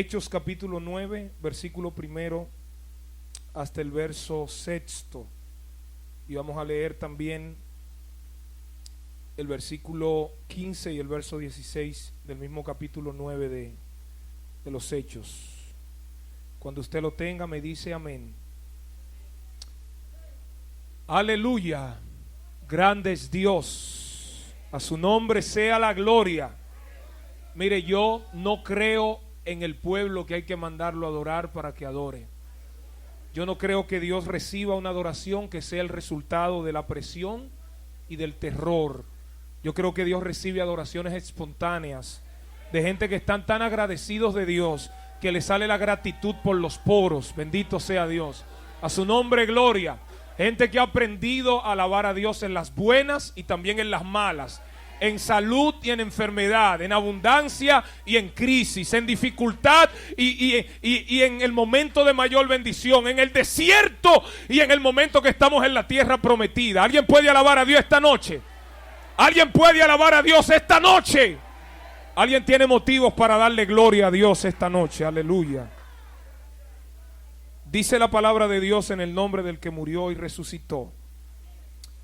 Hechos capítulo 9, versículo primero hasta el verso sexto. Y vamos a leer también el versículo 15 y el verso 16 del mismo capítulo 9 de los Hechos. Cuando usted lo tenga, me dice amén. Aleluya. Grande es Dios. A su nombre sea la gloria. Mire, yo no creo en el pueblo que hay que mandarlo a adorar para que adore. Yo no creo que Dios reciba una adoración que sea el resultado de la presión y del terror. Yo creo que Dios recibe adoraciones espontáneas de gente que están tan agradecidos de Dios que le sale la gratitud por los poros. Bendito sea Dios. A su nombre gloria. Gente que ha aprendido a alabar a Dios en las buenas y también en las malas, en salud y en enfermedad, en abundancia y en crisis, en dificultad y en el momento de mayor bendición, en el desierto y en el momento que estamos en la tierra prometida. ¿Alguien puede alabar a Dios esta noche? ¿Alguien puede alabar a Dios esta noche? ¿Alguien tiene motivos para darle gloria a Dios esta noche? Aleluya. Dice la palabra de Dios en el nombre del que murió y resucitó.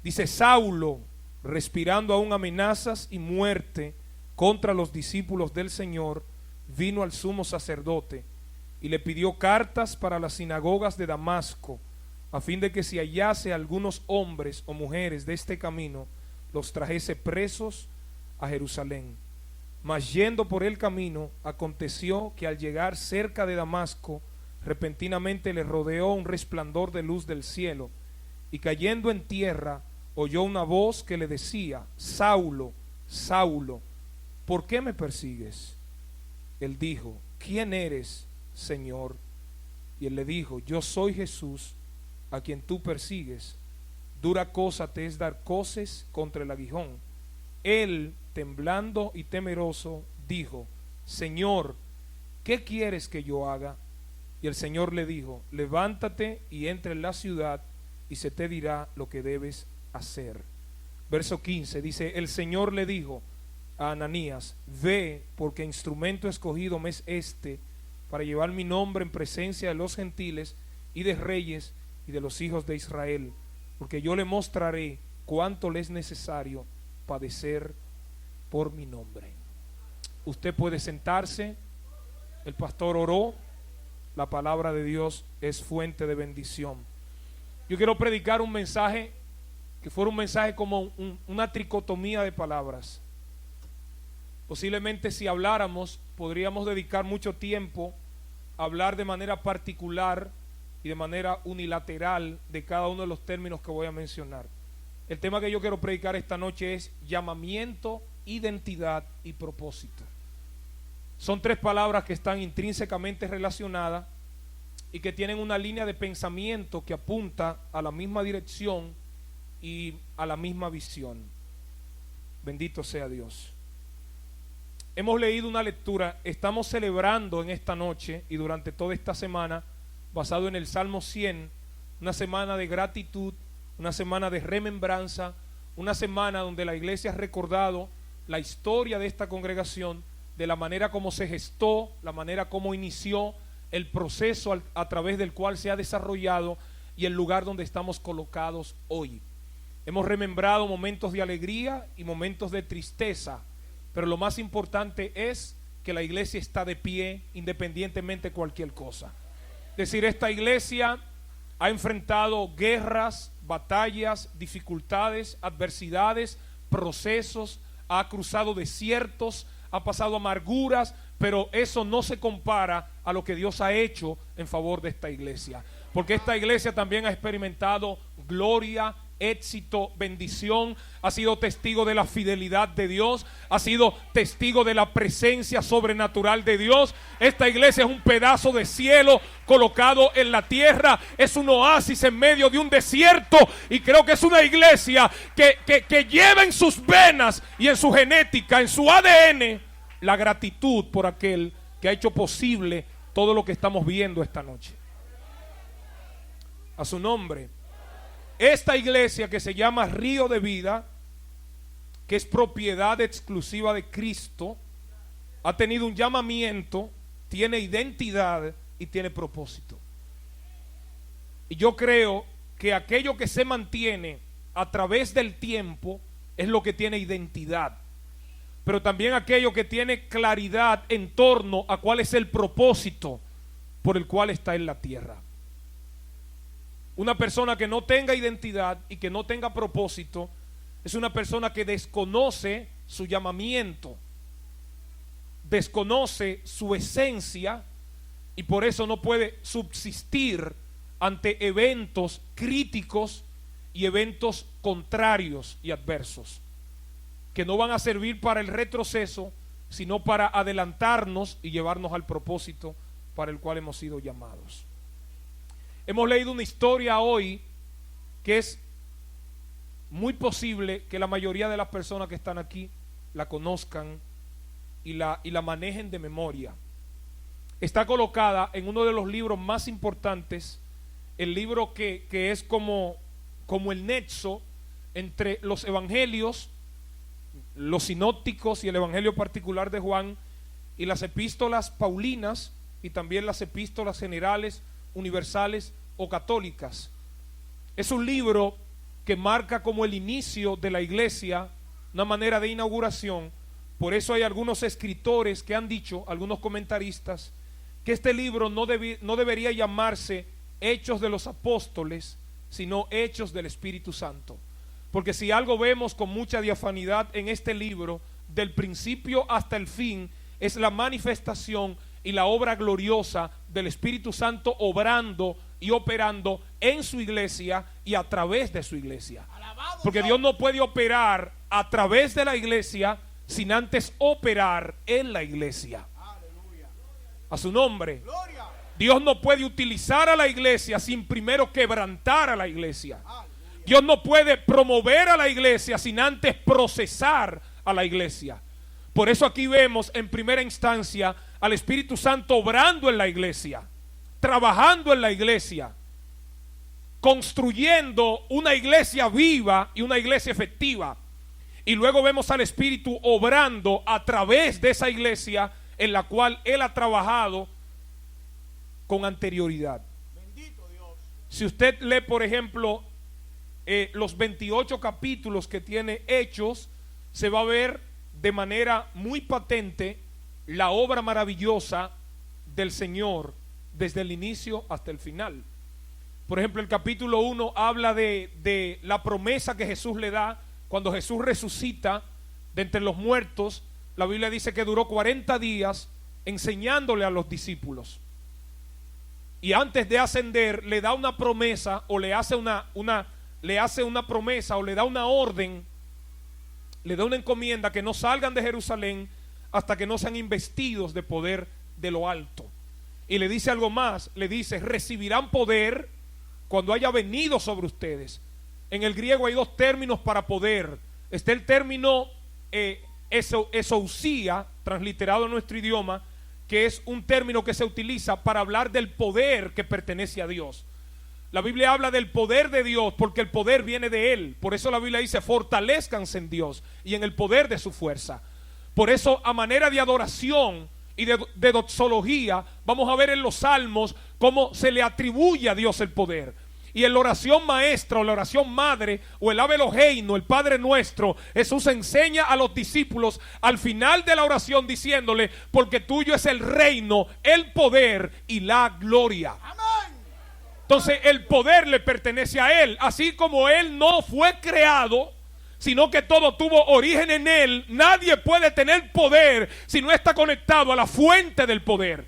Dice: Saulo, respirando aún amenazas y muerte contra los discípulos del Señor, vino al sumo sacerdote y le pidió cartas para las sinagogas de Damasco, a fin de que si hallase algunos hombres o mujeres de este camino, los trajese presos a Jerusalén. Mas yendo por el camino, aconteció que al llegar cerca de Damasco, repentinamente le rodeó un resplandor de luz del cielo, y cayendo en tierra, oyó una voz que le decía: Saulo, Saulo, ¿por qué me persigues? Él dijo: ¿quién eres, Señor? Y él le dijo: yo soy Jesús, a quien tú persigues. Dura cosa te es dar coces contra el aguijón. Él, temblando y temeroso, dijo: Señor, ¿qué quieres que yo haga? Y el Señor le dijo: levántate y entra en la ciudad, y se te dirá lo que debes hacer. Verso 15 dice: el Señor le dijo a Ananías: ve, porque instrumento escogido me es este para llevar mi nombre en presencia de los gentiles y de reyes y de los hijos de Israel, porque yo le mostraré cuánto le es necesario padecer por mi nombre. Usted puede sentarse. El pastor oró. La palabra de Dios es fuente de bendición. Yo quiero predicar un mensaje que fuera un mensaje como una tricotomía de palabras. Posiblemente si habláramos, podríamos dedicar mucho tiempo a hablar de manera particular y de manera unilateral de cada uno de los términos que voy a mencionar. El tema que yo quiero predicar esta noche es llamamiento, identidad y propósito. Son tres palabras que están intrínsecamente relacionadas y que tienen una línea de pensamiento que apunta a la misma dirección y a la misma visión. Bendito sea Dios. Hemos leído una lectura, estamos celebrando en esta noche y durante toda esta semana, basado en el Salmo 100, una semana de gratitud, una semana de remembranza, una semana donde la iglesia ha recordado la historia de esta congregación, de la manera como se gestó, la manera como inició, el proceso a través del cual se ha desarrollado y el lugar donde estamos colocados hoy. Hemos remembrado momentos de alegría y momentos de tristeza, pero lo más importante es que la iglesia está de pie independientemente de cualquier cosa. Es decir, esta iglesia ha enfrentado guerras, batallas, dificultades, adversidades, procesos, ha cruzado desiertos, ha pasado amarguras, pero eso no se compara a lo que Dios ha hecho en favor de esta iglesia, porque esta iglesia también ha experimentado gloria, éxito, bendición, ha sido testigo de la fidelidad de Dios, ha sido testigo de la presencia sobrenatural de Dios. Esta iglesia es un pedazo de cielo colocado en la tierra, es un oasis en medio de un desierto, y creo que es una iglesia que lleva en sus venas y en su genética, en su ADN, la gratitud por aquel que ha hecho posible todo lo que estamos viendo esta noche. A su nombre. Esta iglesia que se llama Río de Vida, que es propiedad exclusiva de Cristo, ha tenido un llamamiento tiene identidad y tiene propósito. Y yo creo que aquello que se mantiene a través del tiempo es lo que tiene identidad, pero también aquello que tiene claridad en torno a cuál es el propósito por el cual está en la tierra. Una persona que no tenga identidad y que no tenga propósito es una persona que desconoce su llamamiento, desconoce su esencia, y por eso no puede subsistir ante eventos críticos y eventos contrarios y adversos, que no van a servir para el retroceso, sino para adelantarnos y llevarnos al propósito para el cual hemos sido llamados. Hemos leído una historia hoy que es muy posible que la mayoría de las personas que están aquí la conozcan y la manejen de memoria. Está colocada en uno de los libros más importantes, el libro que es como el nexo entre los evangelios, los sinópticos y el evangelio particular de Juan, y las epístolas paulinas y también las epístolas generales, universales o católicas. Es un libro que marca como el inicio de la iglesia, una manera de inauguración. Por eso hay algunos escritores que han dicho, algunos comentaristas, que este libro no debería llamarse Hechos de los Apóstoles, sino Hechos del Espíritu Santo. Porque si algo vemos con mucha diafanidad en este libro, del principio hasta el fin, es la manifestación y la obra gloriosa del Espíritu Santo obrando y operando en su iglesia y a través de su iglesia. Porque Dios no puede operar a través de la iglesia sin antes operar en la iglesia. A su nombre. Dios no puede utilizar a la iglesia sin primero quebrantar a la iglesia. Dios no puede promover a la iglesia sin antes procesar a la iglesia. Por eso aquí vemos en primera instancia al Espíritu Santo obrando en la iglesia, trabajando en la iglesia, construyendo una iglesia viva y una iglesia efectiva. Y luego vemos al Espíritu obrando a través de esa iglesia en la cual Él ha trabajado con anterioridad. Bendito Dios. Si usted lee, por ejemplo, los 28 capítulos que tiene Hechos, se va a ver de manera muy patente la obra maravillosa del Señor desde el inicio hasta el final. Por ejemplo, el capítulo 1 habla de la promesa que Jesús le da cuando Jesús resucita de entre los muertos. La Biblia dice que duró 40 días enseñándole a los discípulos, y antes de ascender le da una promesa, o le hace una promesa, o le da una orden, le da una encomienda, que no salgan de Jerusalén hasta que no sean investidos de poder de lo alto. Y le dice algo más, le dice: recibirán poder cuando haya venido sobre ustedes. En el griego hay dos términos para poder. Está el término exousia, transliterado en nuestro idioma, que es un término que se utiliza para hablar del poder que pertenece a Dios. La Biblia habla del poder de Dios porque el poder viene de Él. Por eso la Biblia dice: fortalezcanse en Dios y en el poder de su fuerza. Por eso, a manera de adoración y de doxología, vamos a ver en los salmos cómo se le atribuye a Dios el poder. Y en la oración maestra o la oración madre o el Ave Eloheinu, el Padre Nuestro, Jesús enseña a los discípulos al final de la oración diciéndole: porque tuyo es el reino, el poder y la gloria. Amén. Entonces el poder le pertenece a Él. Así como Él no fue creado, sino que todo tuvo origen en Él, nadie puede tener poder si no está conectado a la fuente del poder.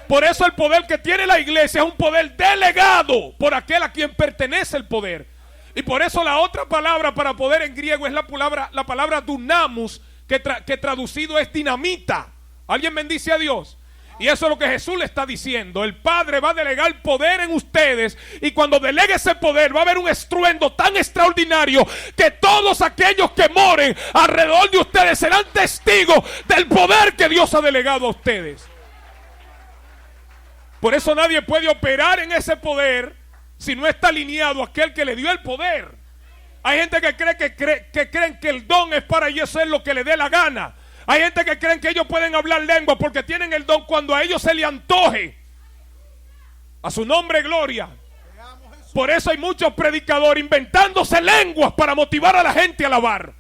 Por eso el poder que tiene la iglesia es un poder delegado por aquel a quien pertenece el poder. Y por eso la otra palabra para poder en griego es la palabra dunamus, que traducido es dinamita. ¿Alguien bendice a Dios? Y eso es lo que Jesús le está diciendo. El Padre va a delegar poder en ustedes, y cuando delegue ese poder va a haber un estruendo tan extraordinario que todos aquellos que moren alrededor de ustedes serán testigos del poder que Dios ha delegado a ustedes. Por eso nadie puede operar en ese poder si no está alineado a aquel que le dio el poder. Hay gente que creen que el don es para ellos hacer lo que le dé la gana. Hay gente que creen que ellos pueden hablar lengua porque tienen el don cuando a ellos se le antoje. A su nombre, gloria. Por eso hay muchos predicadores inventándose lenguas para motivar a la gente a alabar.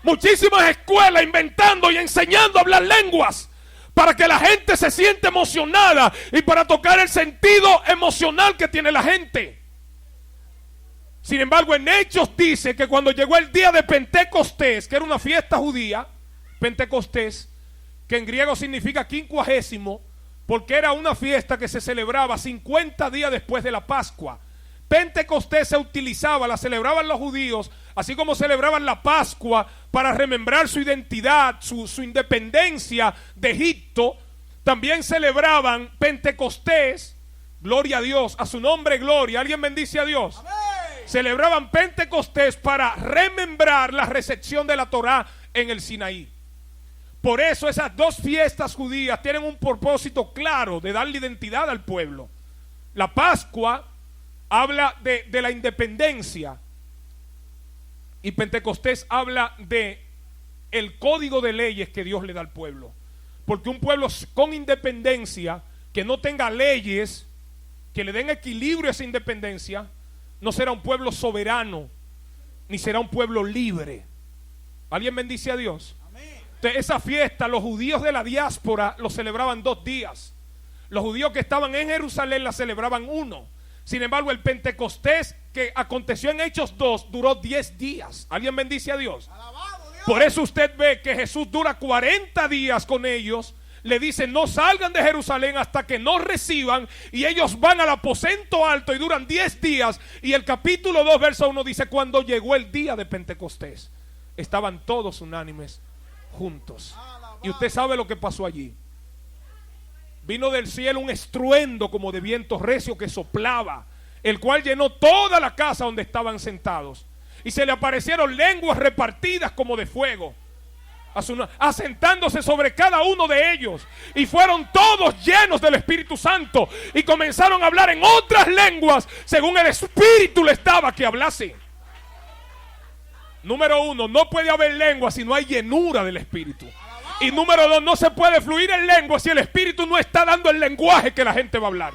Muchísimas escuelas inventando y enseñando a hablar lenguas para que la gente se sienta emocionada y para tocar el sentido emocional que tiene la gente. Sin embargo, en Hechos dice que cuando llegó el día de Pentecostés, que era una fiesta judía, Pentecostés, que en griego significa 50, porque era una fiesta que se celebraba 50 días después de la Pascua. Pentecostés se utilizaba, la celebraban los judíos, así como celebraban la Pascua para remembrar su identidad, su independencia de Egipto. También celebraban Pentecostés, gloria a Dios, a su nombre gloria. ¿Alguien bendice a Dios? Amén. Celebraban Pentecostés para remembrar la recepción de la Torá en el Sinaí. Por eso esas dos fiestas judías tienen un propósito claro de darle identidad al pueblo. La Pascua habla de la independencia y Pentecostés habla de el código de leyes que Dios le da al pueblo. Porque un pueblo con independencia, que no tenga leyes que le den equilibrio a esa independencia, no será un pueblo soberano, ni será un pueblo libre. ¿Alguien bendice a Dios? Amén. Entonces, esa fiesta, los judíos de la diáspora lo celebraban 2 días. Los judíos que estaban en Jerusalén la celebraban 1. Sin embargo, el Pentecostés que aconteció en Hechos 2 duró 10 días. ¿Alguien bendice a Dios? Alabado Dios. Por eso usted ve que Jesús dura 40 días con ellos. Le dicen no salgan de Jerusalén hasta que no reciban, y ellos van al aposento alto y duran 10 días. Y el capítulo 2 verso 1 dice: cuando llegó el día de Pentecostés, estaban todos unánimes juntos. Y usted sabe lo que pasó allí. Vino del cielo un estruendo como de viento recio que soplaba, el cual llenó toda la casa donde estaban sentados. Y se le aparecieron lenguas repartidas como de fuego, asentándose sobre cada uno de ellos, y fueron todos llenos del Espíritu Santo y comenzaron a hablar en otras lenguas según el Espíritu les daba que hablase. Número 1, no puede haber lengua si no hay llenura del Espíritu. Y número 2, no se puede fluir en lengua si el Espíritu no está dando el lenguaje que la gente va a hablar.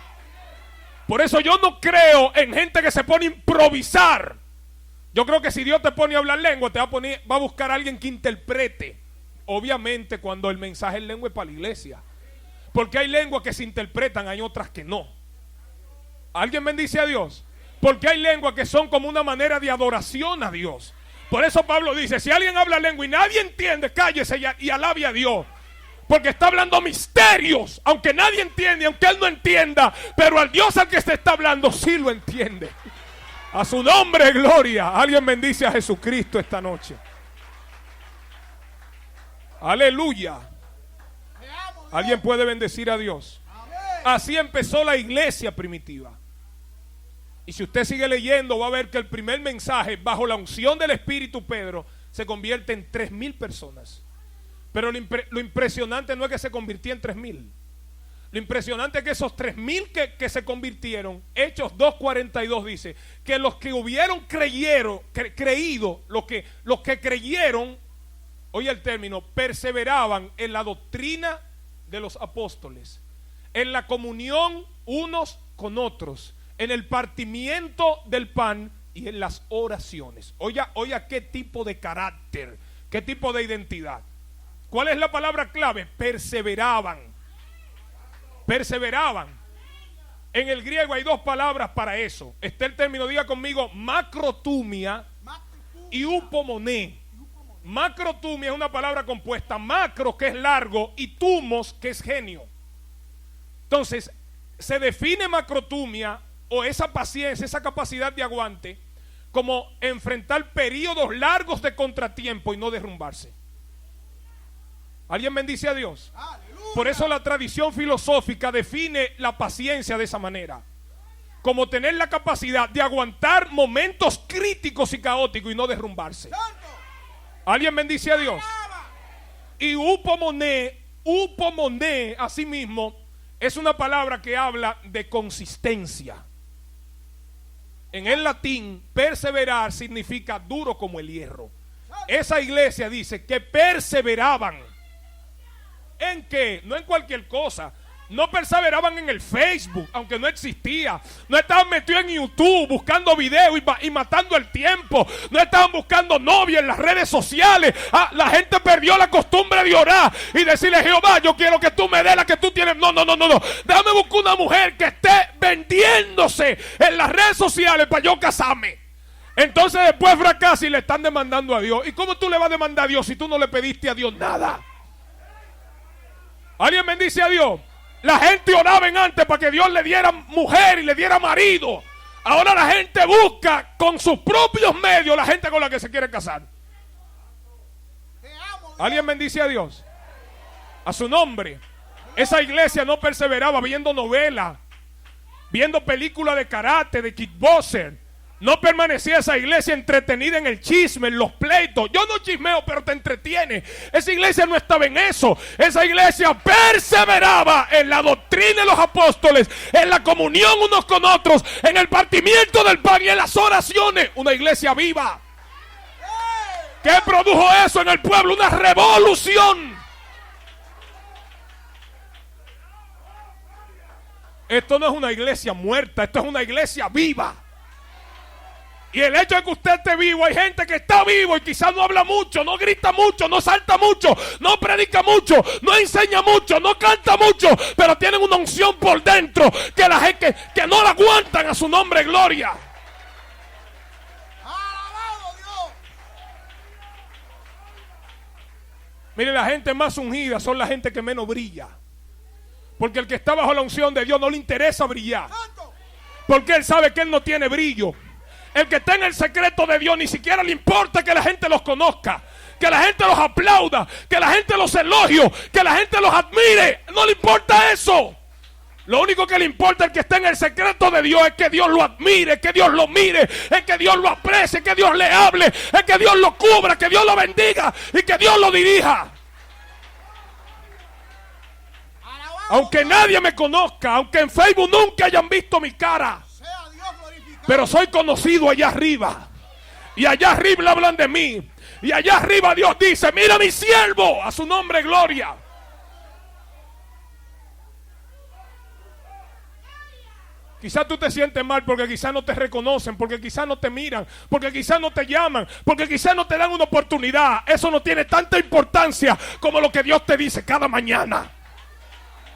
Por eso yo no creo en gente que se pone a improvisar. Yo creo que si Dios te pone a hablar lengua, va a buscar a alguien que interprete. Obviamente cuando el mensaje en lengua es para la iglesia, porque hay lenguas que se interpretan, hay otras que no. ¿Alguien bendice a Dios? Porque hay lenguas que son como una manera de adoración a Dios. Por eso Pablo dice: si alguien habla lengua y nadie entiende, cállese y alabe a Dios, porque está hablando misterios, aunque nadie entiende, aunque él no entienda, pero al Dios al que se está hablando sí lo entiende. A su nombre gloria. Alguien bendice a Jesucristo esta noche. Aleluya. Alguien puede bendecir a Dios. Así empezó la iglesia primitiva. Y si usted sigue leyendo, va a ver que el primer mensaje, bajo la unción del Espíritu Pedro, se convierte en 3,000 personas. Pero lo impresionante no es que se convirtió en 3,000. Lo impresionante es que esos 3,000 que se convirtieron, Hechos 2:42 dice que los que hubieron creído, los que creyeron, oye el término, perseveraban en la doctrina de los apóstoles, en la comunión unos con otros, en el partimiento del pan y en las oraciones. Oiga qué tipo de carácter, qué tipo de identidad. ¿Cuál es la palabra clave? Perseveraban. Perseveraban. En el griego hay 2 palabras para eso. Está el término, diga conmigo, macrotumia y upomoné. Macrotumia es una palabra compuesta, macro que es largo y tumos que es genio. Entonces se define macrotumia, o esa paciencia, esa capacidad de aguante, como enfrentar periodos largos de contratiempo y no derrumbarse. ¿Alguien bendice a Dios? ¡Aleluya! Por eso la tradición filosófica define la paciencia de esa manera, como tener la capacidad de aguantar momentos críticos y caóticos y no derrumbarse. ¡Santo! ¿Alguien bendice a Dios? Y upomoné, asimismo, es una palabra que habla de consistencia. En el latín, perseverar significa duro como el hierro. Esa iglesia dice que perseveraban ¿En qué? No en cualquier cosa. No perseveraban en el Facebook, aunque no existía. No estaban metidos en YouTube buscando videos y matando el tiempo. No estaban buscando novia en las redes sociales. La gente perdió la costumbre de orar y decirle: Jehová, yo quiero que tú me des la que tú tienes. No. Déjame buscar una mujer que esté vendiéndose en las redes sociales para yo casarme. Entonces después fracasa y le están demandando a Dios. ¿Y cómo tú le vas a demandar a Dios si tú no le pediste a Dios nada? ¿Alguien bendice a Dios? La gente oraba antes para que Dios le diera mujer y le diera marido. Ahora la gente busca con sus propios medios la gente con la que se quiere casar. ¿Alguien bendice a Dios? A su nombre. Esa iglesia no perseveraba viendo novelas, viendo películas de karate, de kickboxer. No permanecía esa iglesia entretenida en el chisme, en los pleitos. Yo no chismeo, pero te entretiene. Esa iglesia no estaba en eso. Esa iglesia perseveraba en la doctrina de los apóstoles, en la comunión unos con otros, en el partimiento del pan y en las oraciones. Una iglesia viva. ¿Qué produjo eso en el pueblo? Una revolución. Esto no es una iglesia muerta, esto es una iglesia viva. Y el hecho de que usted esté vivo, hay gente que está vivo y quizás no habla mucho, no grita mucho, no salta mucho, no predica mucho, no enseña mucho, no canta mucho, pero tienen una unción por dentro que la gente que no la aguantan. A su nombre, gloria. ¡Alabado Dios! Mire, la gente más ungida son la gente que menos brilla. Porque el que está bajo la unción de Dios no le interesa brillar. Porque él sabe que él no tiene brillo. El que está en el secreto de Dios ni siquiera le importa que la gente los conozca, que la gente los aplauda, que la gente los elogie, que la gente los admire. No le importa eso. Lo único que le importa al que está en el secreto de Dios es que Dios lo admire, que Dios lo mire, es que Dios lo aprecie, que Dios le hable, es que Dios lo cubra, que Dios lo bendiga y que Dios lo dirija. Aunque nadie me conozca, aunque en Facebook nunca hayan visto mi cara, pero soy conocido allá arriba. Y allá arriba hablan de mí. Y allá arriba Dios dice: mira mi siervo. A su nombre, gloria. Quizás tú te sientes mal porque quizás no te reconocen, porque quizás no te miran, porque quizás no te llaman, porque quizás no te dan una oportunidad. Eso no tiene tanta importancia como lo que Dios te dice cada mañana.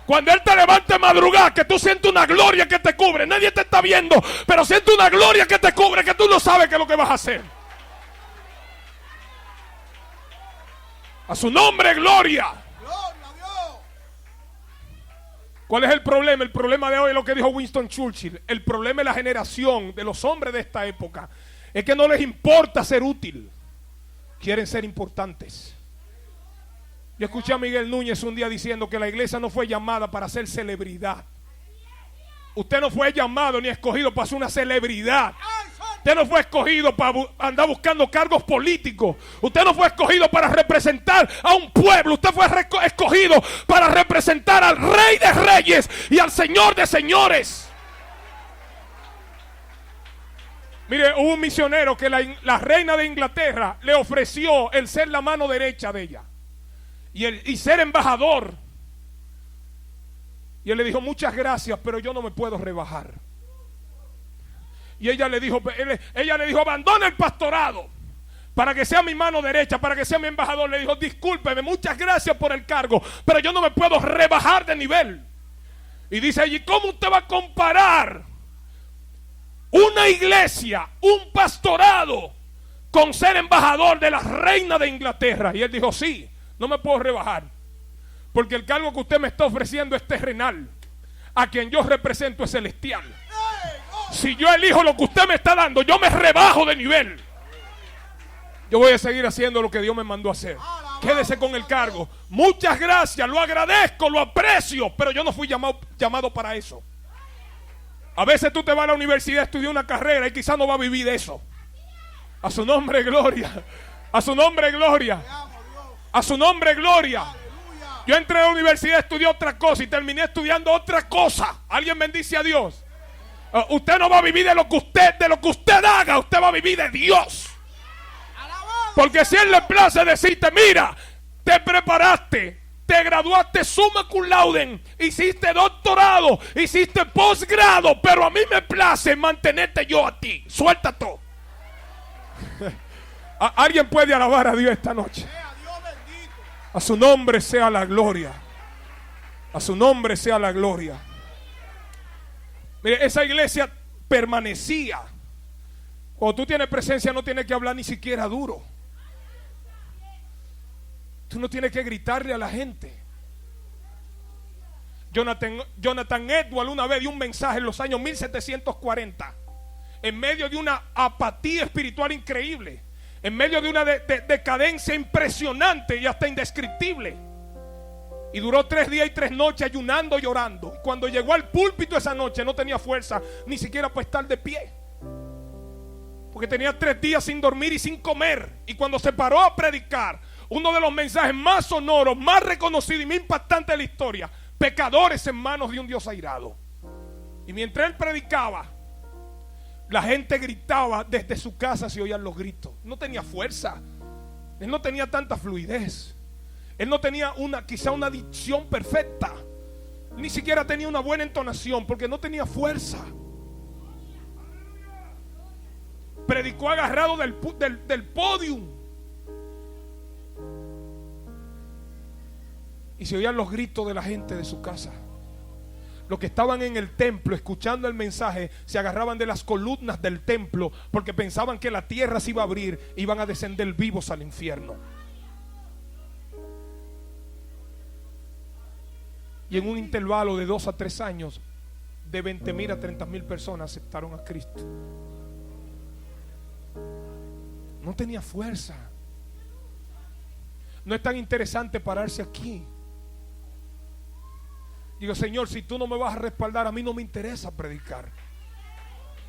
Cuando Él te levanta de madrugada, que tú sientes una gloria que te cubre. Nadie te está viendo, pero sientes una gloria que te cubre, que tú no sabes qué es lo que vas a hacer. A su nombre, gloria. Gloria a Dios. ¿Cuál es el problema? El problema de hoy es lo que dijo Winston Churchill. El problema de la generación, de los hombres de esta época, es que no les importa ser útil. Quieren ser importantes. Yo escuché a Miguel Núñez un día diciendo que la iglesia no fue llamada para ser celebridad. Usted no fue llamado ni escogido para ser una celebridad. Usted no fue escogido para andar buscando cargos políticos. Usted no fue escogido para representar a un pueblo. Usted fue escogido para representar al Rey de Reyes y al Señor de Señores. Mire, hubo un misionero que la reina de Inglaterra le ofreció el ser la mano derecha de ella. Y ser embajador. Y él le dijo: muchas gracias, pero yo no me puedo rebajar. Y ella le dijo, abandona el pastorado para que sea mi mano derecha, para que sea mi embajador. Le dijo: discúlpeme, muchas gracias por el cargo, pero yo no me puedo rebajar de nivel. Y dice allí: ¿cómo usted va a comparar una iglesia, un pastorado, con ser embajador de la reina de Inglaterra? Y él dijo: sí, no me puedo rebajar, porque el cargo que usted me está ofreciendo es terrenal. A quien yo represento es celestial. Si yo elijo lo que usted me está dando, yo me rebajo de nivel. Yo voy a seguir haciendo lo que Dios me mandó a hacer. Quédese con el cargo. Muchas gracias, lo agradezco, lo aprecio, pero yo no fui llamado para eso. A veces tú te vas a la universidad a estudiar una carrera y quizás no vas a vivir de eso. A su nombre, gloria. A su nombre, gloria. A su nombre, gloria. Yo entré a la universidad, estudié otra cosa y terminé estudiando otra cosa. ¿Alguien bendice a Dios? Usted no va a vivir de lo que usted haga. Usted va a vivir de Dios. Porque si Él le place decirte: mira, te preparaste, te graduaste summa cum laude, hiciste doctorado, hiciste posgrado, pero a mí me place mantenerte yo a ti. Suelta todo. Alguien puede alabar a Dios esta noche. A su nombre sea la gloria. A su nombre sea la gloria. Mire, esa iglesia permanecía. Cuando tú tienes presencia no tienes que hablar ni siquiera duro. Tú no tienes que gritarle a la gente. Jonathan Edwards una vez dio un mensaje en los años 1740, en medio de una apatía espiritual increíble, en medio de una decadencia impresionante y hasta indescriptible. Y duró 3 días y 3 noches ayunando, llorando. Y cuando llegó al púlpito esa noche no tenía fuerza ni siquiera para estar de pie, porque tenía 3 días sin dormir y sin comer. Y cuando se paró a predicar, uno de los mensajes más sonoros, más reconocidos y más impactantes de la historia: pecadores en manos de un Dios airado. Y mientras él predicaba, la gente gritaba. Desde su casa se oían los gritos. No tenía fuerza. Él no tenía tanta fluidez. Él no tenía quizá una dicción perfecta. Ni siquiera tenía una buena entonación, porque no tenía fuerza. Predicó agarrado del podium. Y se oían los gritos de la gente de su casa. Los que estaban en el templo escuchando el mensaje se agarraban de las columnas del templo, porque pensaban que la tierra se iba a abrir y iban a descender vivos al infierno. Y en un intervalo de 2 a 3 años, de 20,000 a 30,000 personas aceptaron a Cristo. No tenía fuerza. No es tan interesante pararse aquí. Digo, Señor, si tú no me vas a respaldar, a mí no me interesa predicar.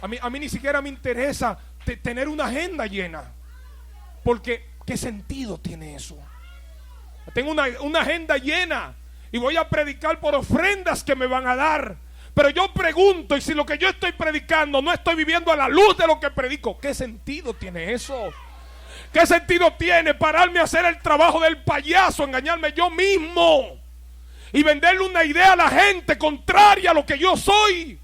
A mí ni siquiera me interesa tener una agenda llena. Porque ¿qué sentido tiene eso? Tengo una agenda llena y voy a predicar por ofrendas que me van a dar. Pero yo pregunto, y si lo que yo estoy predicando no estoy viviendo a la luz de lo que predico, ¿qué sentido tiene eso? ¿Qué sentido tiene pararme a hacer el trabajo del payaso, engañarme yo mismo y venderle una idea a la gente contraria a lo que yo soy?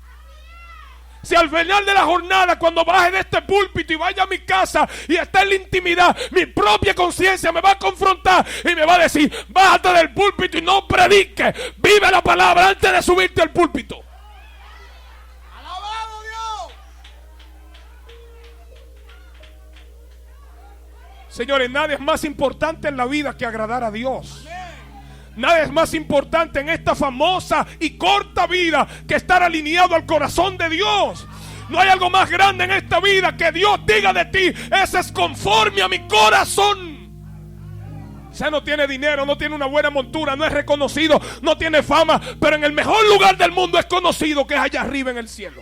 Si al final de la jornada, cuando baje de este púlpito y vaya a mi casa y esté en la intimidad, mi propia conciencia me va a confrontar y me va a decir: bájate del púlpito y no prediques, vive la palabra antes de subirte al púlpito. ¡Alabado Dios! Señores, nada es más importante en la vida que agradar a Dios. Nada es más importante en esta famosa y corta vida que estar alineado al corazón de Dios. No hay algo más grande en esta vida que Dios diga de ti: ese es conforme a mi corazón. Quizá no tiene dinero, no tiene una buena montura, no es reconocido, no tiene fama, pero en el mejor lugar del mundo es conocido, que es allá arriba en el cielo.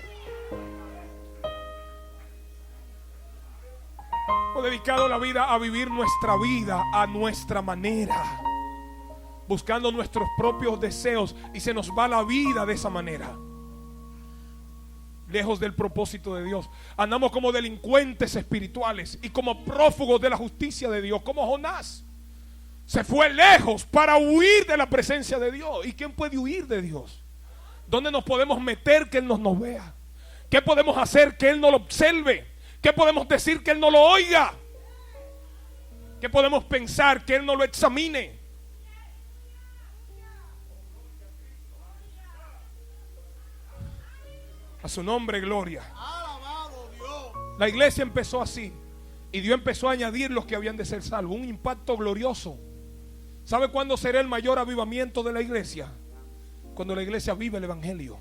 Hemos dedicado la vida a vivir nuestra vida a nuestra manera, buscando nuestros propios deseos, y se nos va la vida de esa manera, lejos del propósito de Dios. Andamos como delincuentes espirituales y como prófugos de la justicia de Dios, como Jonás. Se fue lejos para huir de la presencia de Dios. ¿Y quién puede huir de Dios? ¿Dónde nos podemos meter que Él nos vea? ¿Qué podemos hacer que Él no lo observe? ¿Qué podemos decir que Él no lo oiga? ¿Qué podemos pensar que Él no lo examine? A su nombre, gloria. ¡Alabado Dios! La iglesia empezó así, y Dios empezó a añadir los que habían de ser salvos. Un impacto glorioso. ¿Sabe cuándo será el mayor avivamiento de la iglesia? Cuando la iglesia vive el evangelio.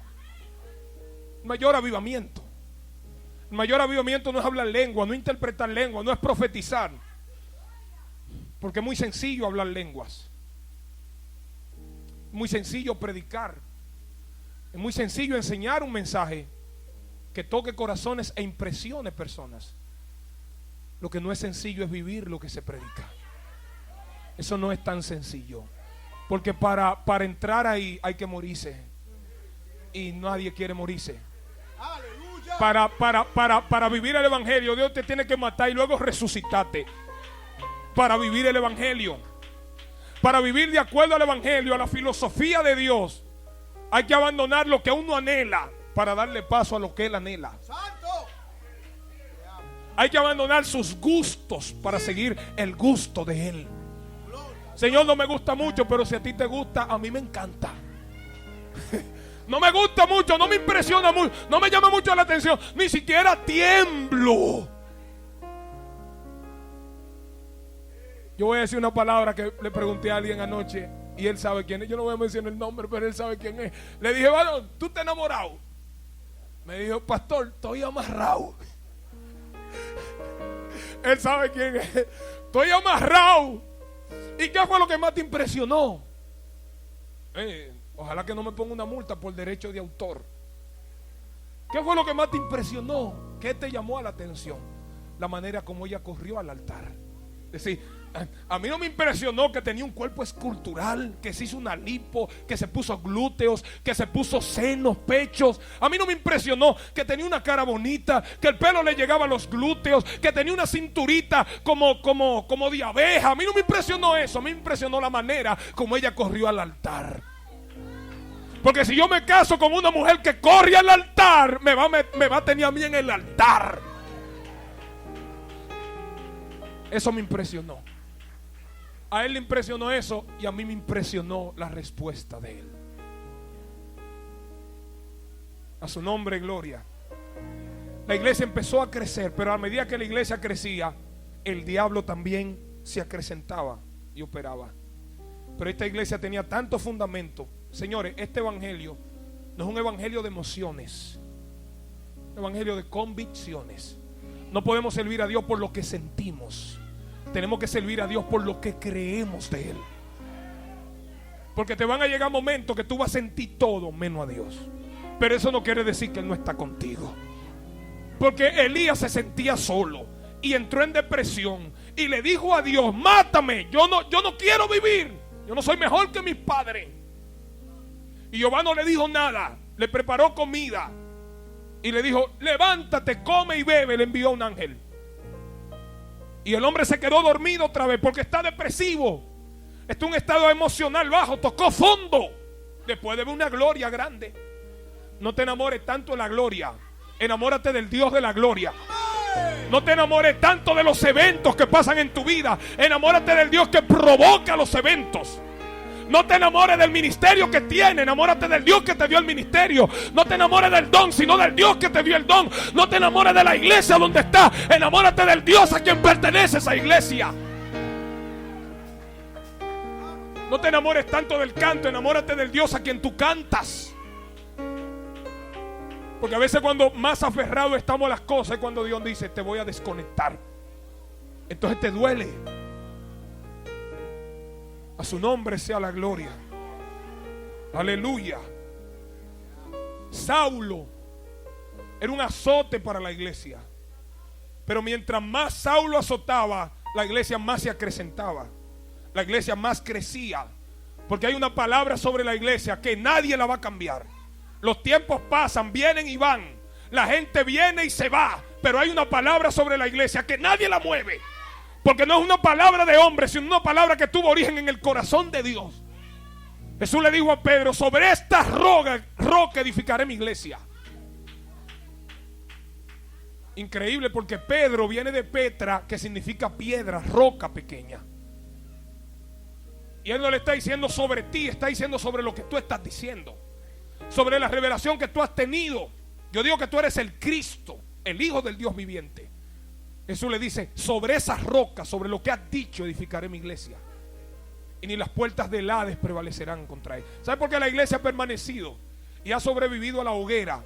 El mayor avivamiento. El mayor avivamiento no es hablar lengua, no interpretar lengua, no es profetizar, porque es muy sencillo hablar lenguas, muy sencillo predicar, es muy sencillo enseñar un mensaje que toque corazones e impresione personas. Lo que no es sencillo es vivir lo que se predica. Eso no es tan sencillo, porque para entrar ahí hay que morirse, y nadie quiere morirse. ¡Aleluya! Para vivir el evangelio, Dios te tiene que matar y luego resucitarte para vivir el evangelio. Para vivir de acuerdo al evangelio, a la filosofía de Dios, hay que abandonar lo que uno anhela para darle paso a lo que él anhela. Santo. Hay que abandonar sus gustos para seguir el gusto de él. Señor, no me gusta mucho, pero si a ti te gusta, a mí me encanta. No me gusta mucho, no me impresiona mucho, no me llama mucho la atención, ni siquiera tiemblo. Yo voy a decir una palabra que le pregunté a alguien anoche y él sabe quién es. Yo no voy a mencionar el nombre, pero él sabe quién es. Le dije, varón, ¿tú estás enamorado? Me dijo, pastor, estoy amarrado. Él sabe quién es. Estoy amarrado. ¿Y qué fue lo que más te impresionó? Ojalá que no me ponga una multa por derecho de autor. ¿Qué fue lo que más te impresionó? ¿Qué te llamó a la atención? La manera como ella corrió al altar. Es decir, a mí no me impresionó que tenía un cuerpo escultural, que se hizo una lipo, que se puso glúteos, que se puso senos, pechos. A mí no me impresionó que tenía una cara bonita, que el pelo le llegaba a los glúteos, que tenía una cinturita como de abeja. A mí no me impresionó eso. A mí me impresionó la manera como ella corrió al altar. Porque si yo me caso con una mujer que corre al altar, me va a tener a mí en el altar. Eso me impresionó. A él le impresionó eso y a mí me impresionó la respuesta de él. A su nombre, gloria. La iglesia empezó a crecer, pero a medida que la iglesia crecía, el diablo también se acrecentaba y operaba. Pero esta iglesia tenía tanto fundamento. Señores, este evangelio no es un evangelio de emociones, es un evangelio de convicciones. No podemos servir a Dios por lo que sentimos. Tenemos que servir a Dios por lo que creemos de Él. Porque te van a llegar momentos que tú vas a sentir todo menos a Dios. Pero eso no quiere decir que Él no está contigo. Porque Elías se sentía solo y entró en depresión y le dijo a Dios, mátame, yo no quiero vivir, yo no soy mejor que mis padres. Y Jehová no le dijo nada, le preparó comida y le dijo, levántate, come y bebe. Le envió un ángel. Y el hombre se quedó dormido otra vez porque está depresivo. Está en un estado emocional bajo, tocó fondo después de ver una gloria grande. No te enamores tanto de la gloria, enamórate del Dios de la gloria. No te enamores tanto de los eventos que pasan en tu vida, enamórate del Dios que provoca los eventos. No te enamores del ministerio que tiene, enamórate del Dios que te dio el ministerio. No te enamores del don, sino del Dios que te dio el don. No te enamores de la iglesia donde está, enamórate del Dios a quien pertenece esa iglesia. No te enamores tanto del canto, enamórate del Dios a quien tú cantas. Porque a veces cuando más aferrados estamos a las cosas es cuando Dios dice, te voy a desconectar. Entonces te duele. A su nombre sea la gloria. Aleluya. Saulo era un azote para la iglesia. Pero mientras más Saulo azotaba, la iglesia más se acrecentaba. La iglesia más crecía. Porque hay una palabra sobre la iglesia que nadie la va a cambiar. Los tiempos pasan, vienen y van. La gente viene y se va. Pero hay una palabra sobre la iglesia que nadie la mueve. Porque no es una palabra de hombre, sino una palabra que tuvo origen en el corazón de Dios. Jesús le dijo a Pedro, sobre esta roca edificaré mi iglesia. Increíble, porque Pedro viene de Petra, que significa piedra, roca pequeña. Y él no le está diciendo sobre ti, está diciendo sobre lo que tú estás diciendo, sobre la revelación que tú has tenido. Yo digo que tú eres el Cristo, el Hijo del Dios viviente. Jesús le dice, sobre esa roca, sobre lo que has dicho, edificaré mi iglesia. Y ni las puertas del Hades prevalecerán contra él. ¿Sabe por qué la iglesia ha permanecido? Y ha sobrevivido a la hoguera.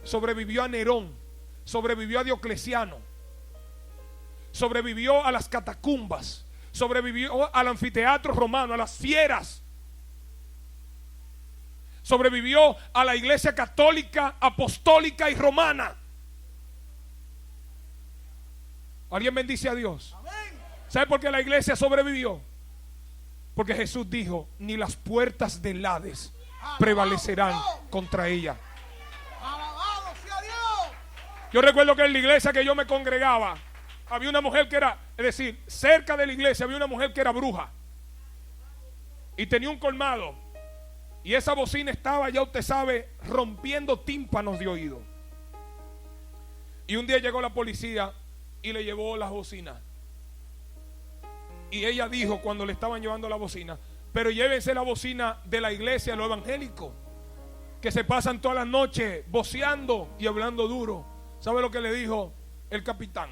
Sobrevivió a Nerón. Sobrevivió a Diocleciano. Sobrevivió a las catacumbas. Sobrevivió al anfiteatro romano, a las fieras. Sobrevivió a la iglesia católica, apostólica y romana. ¿Alguien bendice a Dios? Amén. ¿Sabe por qué la iglesia sobrevivió? Porque Jesús dijo, ni las puertas del Hades prevalecerán contra ella. Alabado sea Dios. Yo recuerdo que en la iglesia que yo me congregaba, había una mujer que era, es decir, cerca de la iglesia había una mujer que era bruja. y tenía un colmado. Y esa bocina estaba, ya usted sabe, rompiendo tímpanos de oído. Y un día llegó la policía y le llevó las bocinas. Y ella dijo cuando le estaban llevando la bocina: pero llévense la bocina de la iglesia, los evangélicos, que se pasan todas las noches voceando y hablando duro. ¿Sabe lo que le dijo el capitán?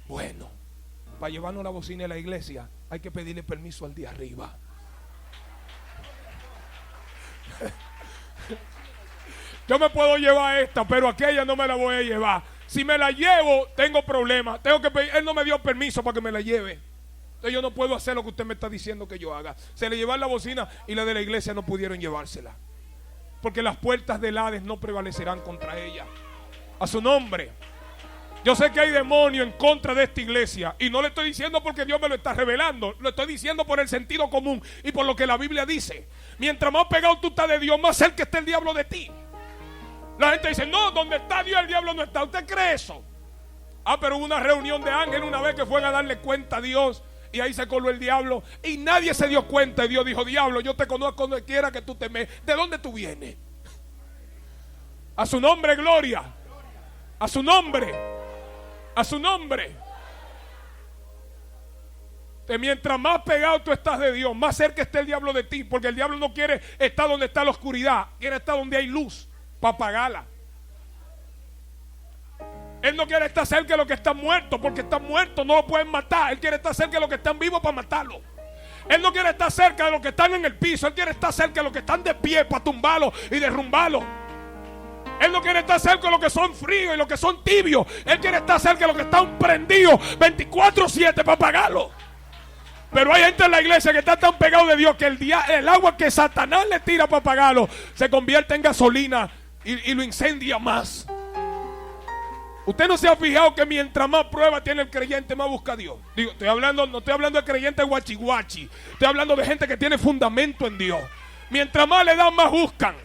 Bueno, para llevarnos la bocina de la iglesia hay que pedirle permiso al de arriba. Yo me puedo llevar esta, pero aquella no me la voy a llevar. Si me la llevo, tengo problemas. Tengo que pedir. Él no me dio permiso para que me la lleve. Entonces yo no puedo hacer lo que usted me está diciendo que yo haga. Se le llevaron la bocina y la de la iglesia no pudieron llevársela, porque las puertas del Hades no prevalecerán contra ella. A su nombre. Yo sé que hay demonios en contra de esta iglesia, y no le estoy diciendo porque Dios me lo está revelando. Lo estoy diciendo por el sentido común y por lo que la Biblia dice. Mientras más pegado tú estás de Dios, más cerca está el diablo de ti. La gente dice: no, donde está Dios el diablo no está. ¿Usted cree eso? Pero hubo una reunión de ángeles una vez que fueron a darle cuenta a Dios, y ahí se coló el diablo y nadie se dio cuenta. Y Dios dijo: diablo, yo te conozco donde quiera que tú te metas. ¿De dónde tú vienes? A su nombre, gloria. A su nombre. A su nombre. Que mientras más pegado tú estás de Dios, más cerca está el diablo de ti, porque el diablo no quiere estar donde está la oscuridad, quiere estar donde hay luz para apagarla. Él no quiere estar cerca de los que están muertos, porque están muertos, no lo pueden matar. Él quiere estar cerca de los que están vivos para matarlo. Él no quiere estar cerca de los que están en el piso. Él quiere estar cerca de los que están de pie para tumbarlos y derrumbarlos. Él no quiere estar cerca de los que son fríos y los que son tibios. Él quiere estar cerca de los que están prendidos 24/7 para apagarlos. Pero hay gente en la iglesia que está tan pegado de Dios que el agua que Satanás le tira para apagarlo se convierte en gasolina y lo incendia más. Usted no se ha fijado que mientras más prueba tiene el creyente, más busca a Dios. Digo, no estoy hablando de creyentes guachi. Estoy hablando de gente que tiene fundamento en Dios. Mientras más le dan, más buscan.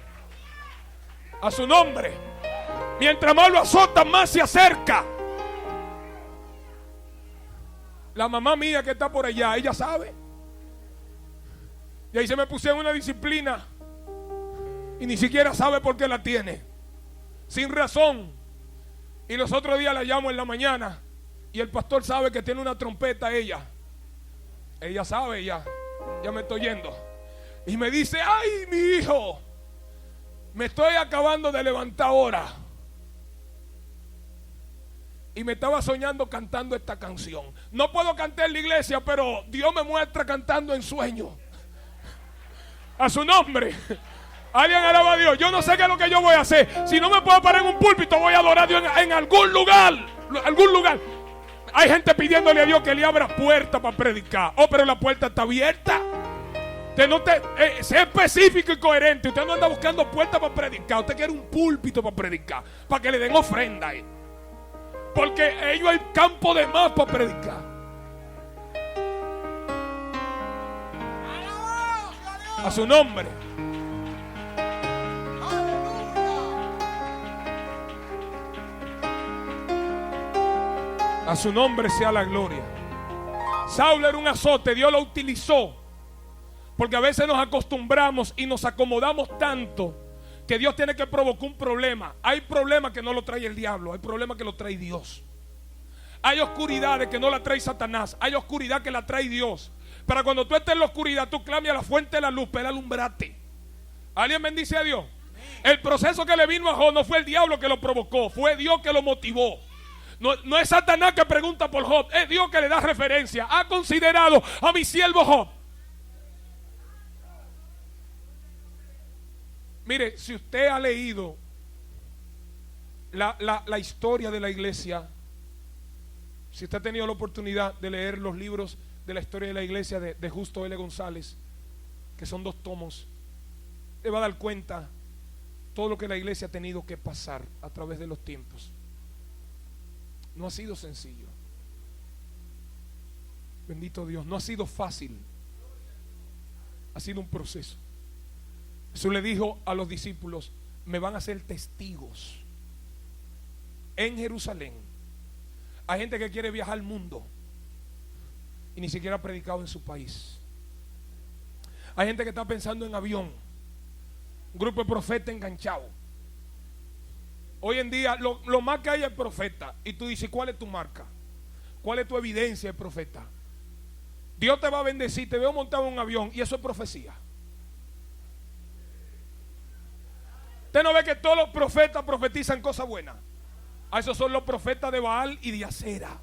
A su nombre. Mientras más lo azotan, más se acerca. La mamá mía que está por allá, ella sabe. Y ahí se me pusieron una disciplina y ni siquiera sabe por qué la tiene. Sin razón. Y los otros días la llamo en la mañana y el pastor sabe que tiene una trompeta ella. Ella sabe, ya me estoy yendo. Y me dice: ay, mi hijo, me estoy acabando de levantar ahora. Y me estaba soñando cantando esta canción. No puedo cantar en la iglesia, pero Dios me muestra cantando en sueños. A su nombre. Alguien alaba a Dios. Yo no sé qué es lo que yo voy a hacer. Si no me puedo parar en un púlpito, voy a adorar a Dios en algún lugar. Algún lugar. Hay gente pidiéndole a Dios que le abra puerta para predicar. Pero la puerta está abierta. Sea específico y coherente. Usted no anda buscando puerta para predicar. Usted quiere un púlpito para predicar, para que le den ofrenda ahí. Porque ellos hay campo de más para predicar. A su nombre. A su nombre sea la gloria. Saulo era un azote, Dios lo utilizó. Porque a veces nos acostumbramos y nos acomodamos tanto que Dios tiene que provocar un problema. Hay problemas que no lo trae el diablo, hay problemas que lo trae Dios. Hay oscuridades que no la trae Satanás, hay oscuridad que la trae Dios. Para cuando tú estés en la oscuridad, tú clames a la fuente de la luz para alumbrarte. ¿Alguien bendice a Dios? El proceso que le vino a Job no fue el diablo que lo provocó, fue Dios que lo motivó. No es Satanás que pregunta por Job, es Dios que le da referencia. ¿Ha considerado a mi siervo Job? Mire, si usted ha leído la historia de la iglesia, si usted ha tenido la oportunidad de leer los libros de la historia de la iglesia de Justo L. González, que son 2 tomos, le va a dar cuenta todo lo que la iglesia ha tenido que pasar a través de los tiempos. No ha sido sencillo. Bendito Dios, no ha sido fácil. Ha sido un proceso. Jesús le dijo a los discípulos: me van a ser testigos en Jerusalén. Hay gente que quiere viajar al mundo y ni siquiera ha predicado en su país. Hay gente que está pensando en avión. Un grupo de profetas enganchados. Hoy en día lo más que hay es profeta. Y tú dices, ¿cuál es tu marca? ¿Cuál es tu evidencia de profeta? Dios te va a bendecir, te veo montado en un avión y eso es profecía. Usted no ve que todos los profetas profetizan cosas buenas. A esos son los profetas de Baal y de Acera.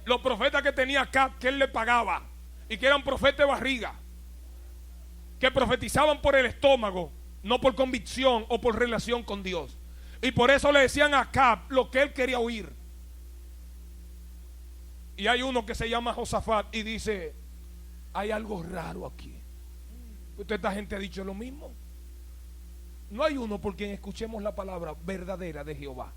Los profetas que tenía Acab, que él le pagaba, y que eran profetas de barriga, que profetizaban por el estómago, no por convicción o por relación con Dios. Y por eso le decían a Acab lo que él quería oír. Y hay uno que se llama Josafat y dice, hay algo raro aquí. Esta gente ha dicho lo mismo. No hay uno por quien escuchemos la palabra verdadera de Jehová.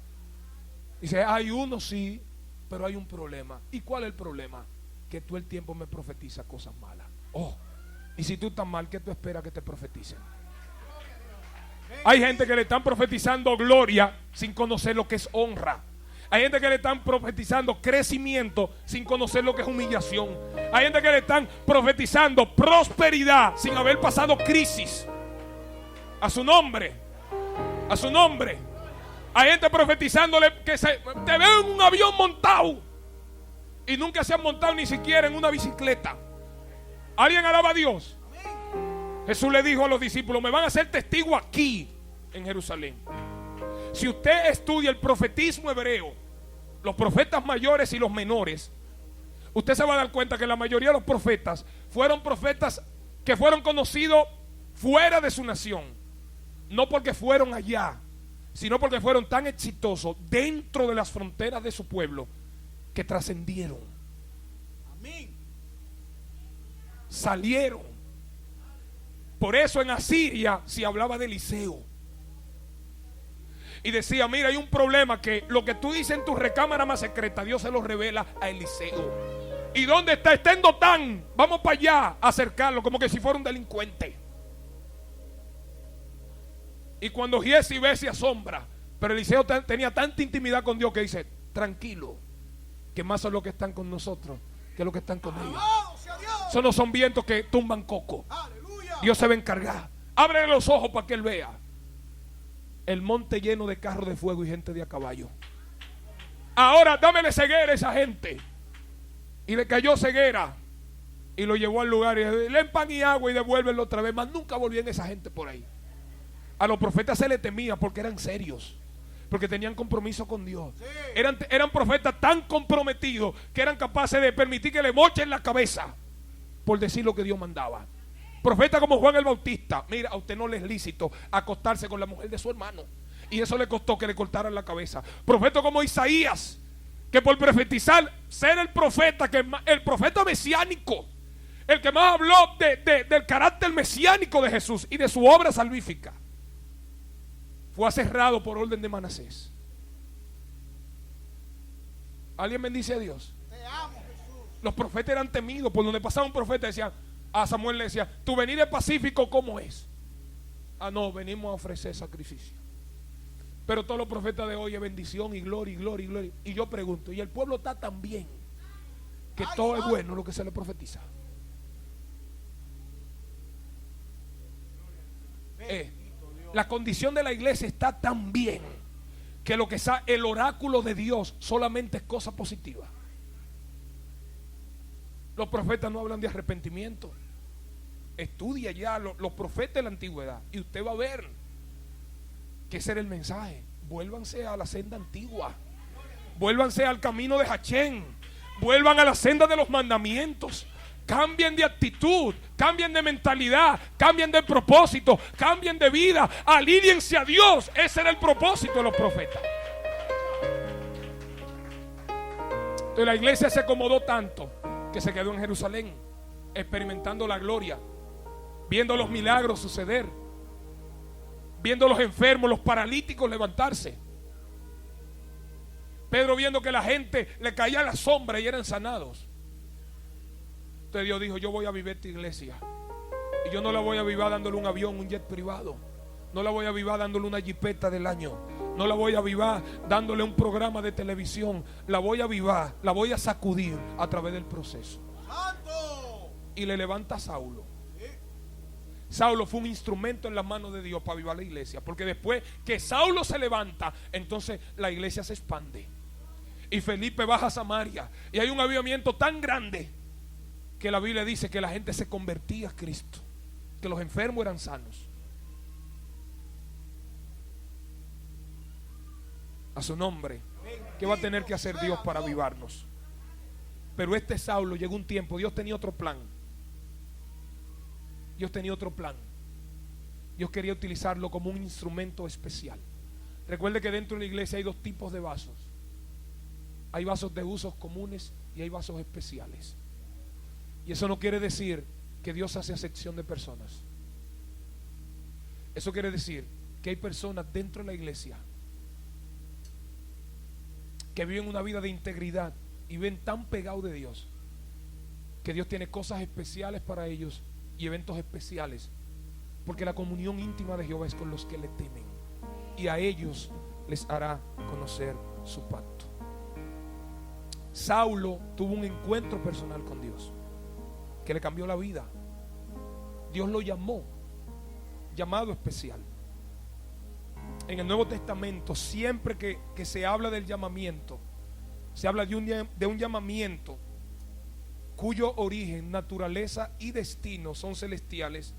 Dice, hay uno sí, pero hay un problema. ¿Y cuál es el problema? Que todo el tiempo me profetiza cosas malas. Oh, y si tú estás mal, ¿qué tú esperas que te profeticen? Hay gente que le están profetizando gloria sin conocer lo que es honra. Hay gente que le están profetizando crecimiento sin conocer lo que es humillación. Hay gente que le están profetizando prosperidad sin haber pasado crisis. A su nombre. A su nombre. Hay gente profetizándole que te veo en un avión montado y nunca se han montado ni siquiera en una bicicleta. ¿Alguien alaba a Dios? Jesús le dijo a los discípulos, me van a hacer testigo aquí en Jerusalén. Si usted estudia el profetismo hebreo, los profetas mayores y los menores, usted se va a dar cuenta que la mayoría de los profetas fueron profetas que fueron conocidos fuera de su nación. No porque fueron allá, sino porque fueron tan exitosos dentro de las fronteras de su pueblo que trascendieron. Amén. Salieron. Por eso en Asiria se hablaba de Eliseo. Y decía, mira, hay un problema que lo que tú dices en tu recámara más secreta, Dios se lo revela a Eliseo. ¿Y dónde está? Está en Dotán. Vamos para allá a acercarlo como que si fuera un delincuente. Y cuando Giesi ve se asombra. Pero Eliseo tenía tanta intimidad con Dios que dice, tranquilo, que más son los que están con nosotros que los que están con ellos. Esos no son vientos que tumban coco. Aleluya. Dios se va a encargar. Ábrele los ojos para que él vea el monte lleno de carros de fuego y gente de a caballo. Ahora dámele ceguera a esa gente. Y le cayó ceguera y lo llevó al lugar y le den pan y agua y devuélvenlo otra vez. Más nunca volvían esa gente por ahí. A los profetas se les temía porque eran serios, porque tenían compromiso con Dios. Sí. Eran profetas tan comprometidos que eran capaces de permitir que le mochen la cabeza por decir lo que Dios mandaba. Profetas como Juan el Bautista, mira, a usted no le es lícito acostarse con la mujer de su hermano, y eso le costó que le cortaran la cabeza. Profetas como Isaías, que por profetizar, ser el profeta mesiánico, el que más habló del carácter mesiánico de Jesús y de su obra salvífica, fue aserrado por orden de Manasés. ¿Alguien bendice a Dios? Te amo, Jesús. Los profetas eran temidos. Por donde pasaba un profeta decían, a Samuel le decía, tu venir es pacífico, ¿cómo es? Ah, no, venimos a ofrecer sacrificio. Pero todos los profetas de hoy es bendición y gloria y gloria y gloria. Y yo pregunto, ¿y el pueblo está tan bien que todo es bueno lo que se le profetiza? La condición de la iglesia está tan bien que lo que está el oráculo de Dios solamente es cosa positiva. Los profetas no hablan de arrepentimiento. Estudia ya los profetas de la antigüedad y usted va a ver que ese era el mensaje. Vuélvanse a la senda antigua, vuélvanse al camino de Hachén, vuelvan a la senda de los mandamientos. Cambien de actitud, cambien de mentalidad, cambien de propósito, cambien de vida, alíñense a Dios. Ese era el propósito de los profetas. Entonces la iglesia se acomodó tanto que se quedó en Jerusalén, experimentando la gloria, viendo los milagros suceder, viendo los enfermos, los paralíticos levantarse. Pedro viendo que la gente le caía la sombra y eran sanados. Entonces Dios dijo, yo voy a vivir esta iglesia. Y yo no la voy a vivir dándole un avión, un jet privado. No la voy a vivir dándole una jipeta del año. No la voy a vivir dándole un programa de televisión. La voy a vivir, la voy a sacudir a través del proceso. ¡Santo! Y le levanta a Saulo. Saulo fue un instrumento en las manos de Dios para avivar la iglesia, porque después que Saulo se levanta, entonces la iglesia se expande. Y Felipe baja a Samaria y hay un avivamiento tan grande que la Biblia dice que la gente se convertía a Cristo, que los enfermos eran sanos. A su nombre. ¿Qué va a tener que hacer Dios para avivarnos? Pero este Saulo llegó un tiempo, Dios tenía otro plan. Dios tenía otro plan. Dios quería utilizarlo como un instrumento especial. Recuerde que dentro de la iglesia hay dos tipos de vasos. Hay vasos de usos comunes y hay vasos especiales. Y eso no quiere decir que Dios hace acepción de personas. Eso quiere decir que hay personas dentro de la iglesia que viven una vida de integridad y ven tan pegados de Dios que Dios tiene cosas especiales para ellos y eventos especiales, porque la comunión íntima de Jehová es con los que le temen, y a ellos les hará conocer su pacto. Saulo tuvo un encuentro personal con Dios que le cambió la vida. Dios lo llamó, llamado especial. En el Nuevo Testamento, siempre que se habla del llamamiento, se habla de un llamamiento cuyo origen, naturaleza y destino son celestiales,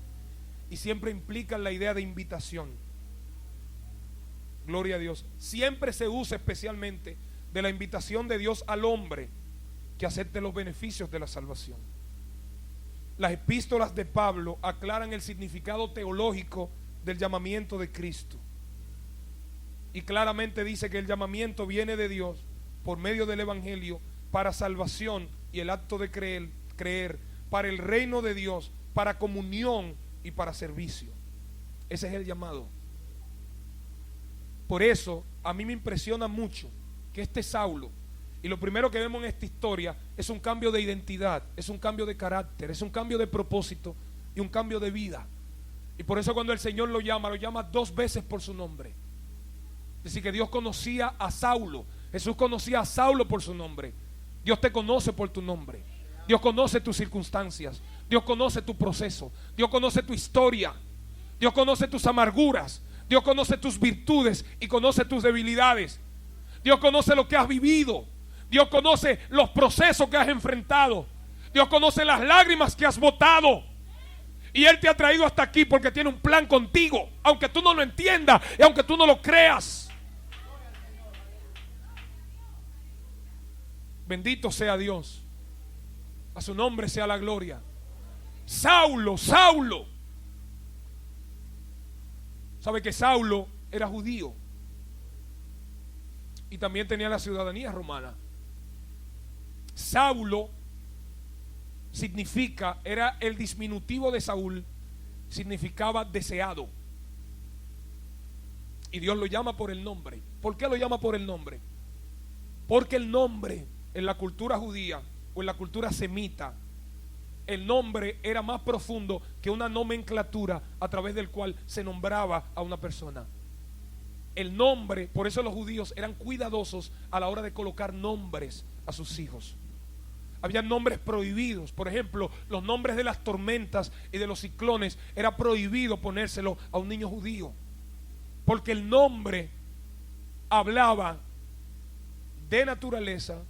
y siempre implican la idea de invitación. Gloria a Dios. Siempre se usa especialmente de la invitación de Dios al hombre que acepte los beneficios de la salvación. Las epístolas de Pablo aclaran el significado teológico del llamamiento de Cristo, y claramente dice que el llamamiento viene de Dios por medio del evangelio para salvación y el acto de creer para el reino de Dios, para comunión y para servicio. Ese es el llamado. Por eso a mí me impresiona mucho que este Saulo, y lo primero que vemos en esta historia es un cambio de identidad, es un cambio de carácter, es un cambio de propósito y un cambio de vida. Y por eso cuando el Señor lo llama 2 veces por su nombre. Es decir, que Dios conocía a Saulo. Jesús conocía a Saulo por su nombre. Dios te conoce por tu nombre. Dios conoce tus circunstancias. Dios conoce tu proceso. Dios conoce tu historia. Dios conoce tus amarguras. Dios conoce tus virtudes y conoce tus debilidades. Dios conoce lo que has vivido. Dios conoce los procesos que has enfrentado. Dios conoce las lágrimas que has botado. Y Él te ha traído hasta aquí porque tiene un plan contigo, aunque tú no lo entiendas y aunque tú no lo creas. Bendito sea Dios. A su nombre sea la gloria. Saulo. Sabe que Saulo era judío y también tenía la ciudadanía romana. Saulo significa, era el diminutivo de Saúl, significaba deseado. Y Dios lo llama por el nombre. ¿Por qué lo llama por el nombre? Porque el nombre en la cultura judía o en la cultura semita, el nombre era más profundo que una nomenclatura a través del cual se nombraba a una persona. El nombre, por eso los judíos eran cuidadosos a la hora de colocar nombres a sus hijos. Había nombres prohibidos. Por ejemplo, los nombres de las tormentas y de los ciclones era prohibido ponérselo a un niño judío, porque el nombre hablaba de naturaleza,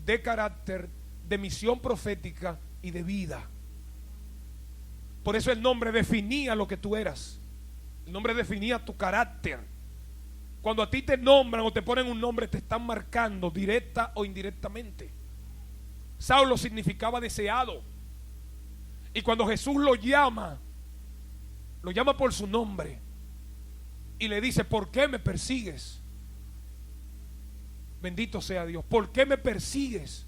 de carácter, de misión profética y de vida. Por eso el nombre definía lo que tú eras. El nombre definía tu carácter. Cuando a ti te nombran o te ponen un nombre, te están marcando directa o indirectamente. Saulo significaba deseado. Y cuando Jesús lo llama por su nombre y le dice: ¿por qué me persigues? Bendito sea Dios. ¿Por qué me persigues?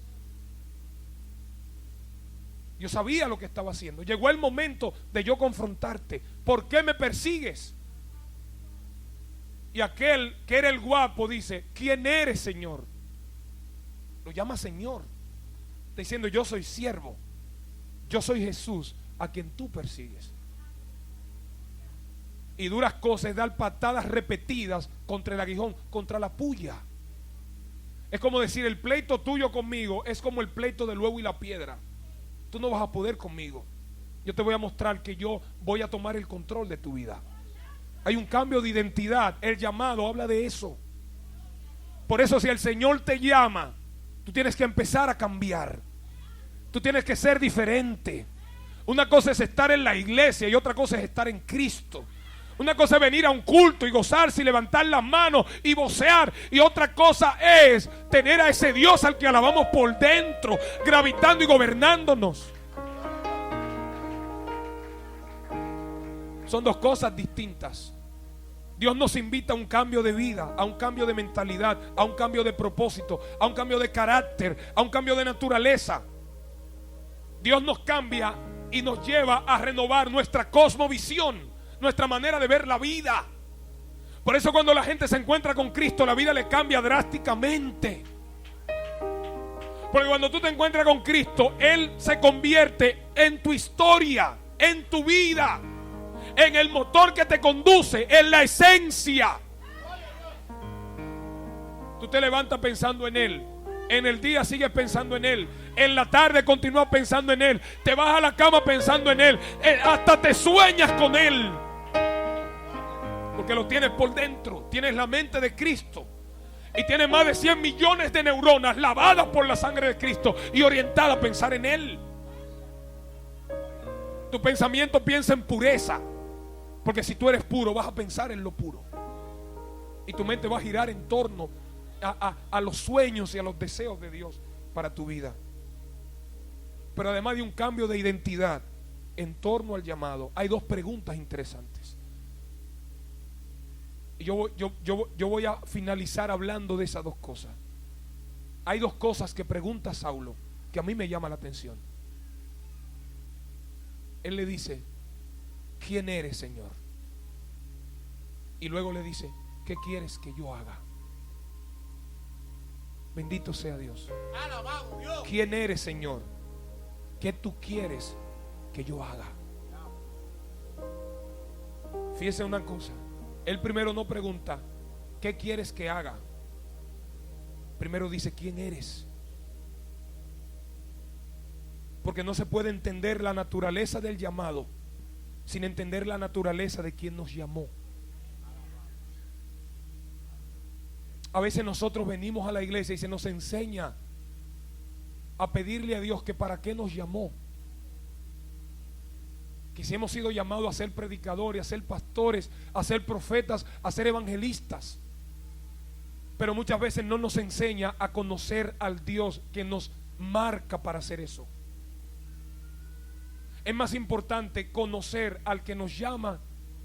Yo sabía lo que estaba haciendo. Llegó el momento de yo confrontarte. ¿Por qué me persigues? Y aquel que era el guapo dice: ¿quién eres, Señor? Lo llama Señor. Está diciendo: yo soy siervo. Yo soy Jesús a quien tú persigues. Y duras cosas es dar patadas repetidas contra el aguijón, contra la puya. Es como decir: el pleito tuyo conmigo es como el pleito del huevo y la piedra. Tú no vas a poder conmigo. yo te voy a mostrar que yo voy a tomar el control de tu vida. Hay un cambio de identidad. El llamado habla de eso. Por eso, si el Señor te llama, tú tienes que empezar a cambiar. Tú tienes que ser diferente. Una cosa es estar en la iglesia y otra cosa es estar en Cristo. Una cosa es venir a un culto y gozarse y levantar las manos y vocear, y otra cosa es tener a ese Dios al que alabamos por dentro, gravitando y gobernándonos. Son dos cosas distintas. Dios nos invita a un cambio de vida, a un cambio de mentalidad, a un cambio de propósito, a un cambio de carácter, a un cambio de naturaleza. Dios nos cambia y nos lleva a renovar nuestra cosmovisión, nuestra manera de ver la vida. Por eso cuando la gente se encuentra con Cristo, la vida le cambia drásticamente. Porque cuando tú te encuentras con Cristo, Él se convierte en tu historia, en tu vida, en el motor que te conduce, en la esencia. Tú te levantas pensando en Él. En el día sigues pensando en Él. En la tarde continúas pensando en Él. Te vas a la cama pensando en Él. Hasta te sueñas con Él. Porque lo tienes por dentro. Tienes la mente de Cristo. Y tienes más de 100 millones de neuronas lavadas por la sangre de Cristo y orientadas a pensar en Él. Tu pensamiento piensa en pureza. Porque si tú eres puro, vas a pensar en lo puro. Y tu mente va a girar en torno a los sueños y a los deseos de Dios para tu vida. Pero además de un cambio de identidad en torno al llamado, hay dos preguntas interesantes. Y yo voy a finalizar hablando de esas dos cosas. Hay dos cosas que pregunta Saulo que a mí me llama la atención. Él le dice: ¿quién eres, Señor? Y luego le dice: ¿qué quieres que yo haga? Bendito sea Dios. Alabado Dios. ¿Quién eres, Señor? ¿Qué tú quieres que yo haga? Fíjese una cosa. Él primero no pregunta: ¿qué quieres que haga? Primero dice: ¿quién eres? Porque no se puede entender la naturaleza del llamado sin entender la naturaleza de quien nos llamó. A veces nosotros venimos a la iglesia y se nos enseña a pedirle a Dios que para qué nos llamó. Que si hemos sido llamados a ser predicadores, a ser pastores, a ser profetas, a ser evangelistas. Pero muchas veces no nos enseña a conocer al Dios que nos marca para hacer eso. Es más importante conocer al que nos llama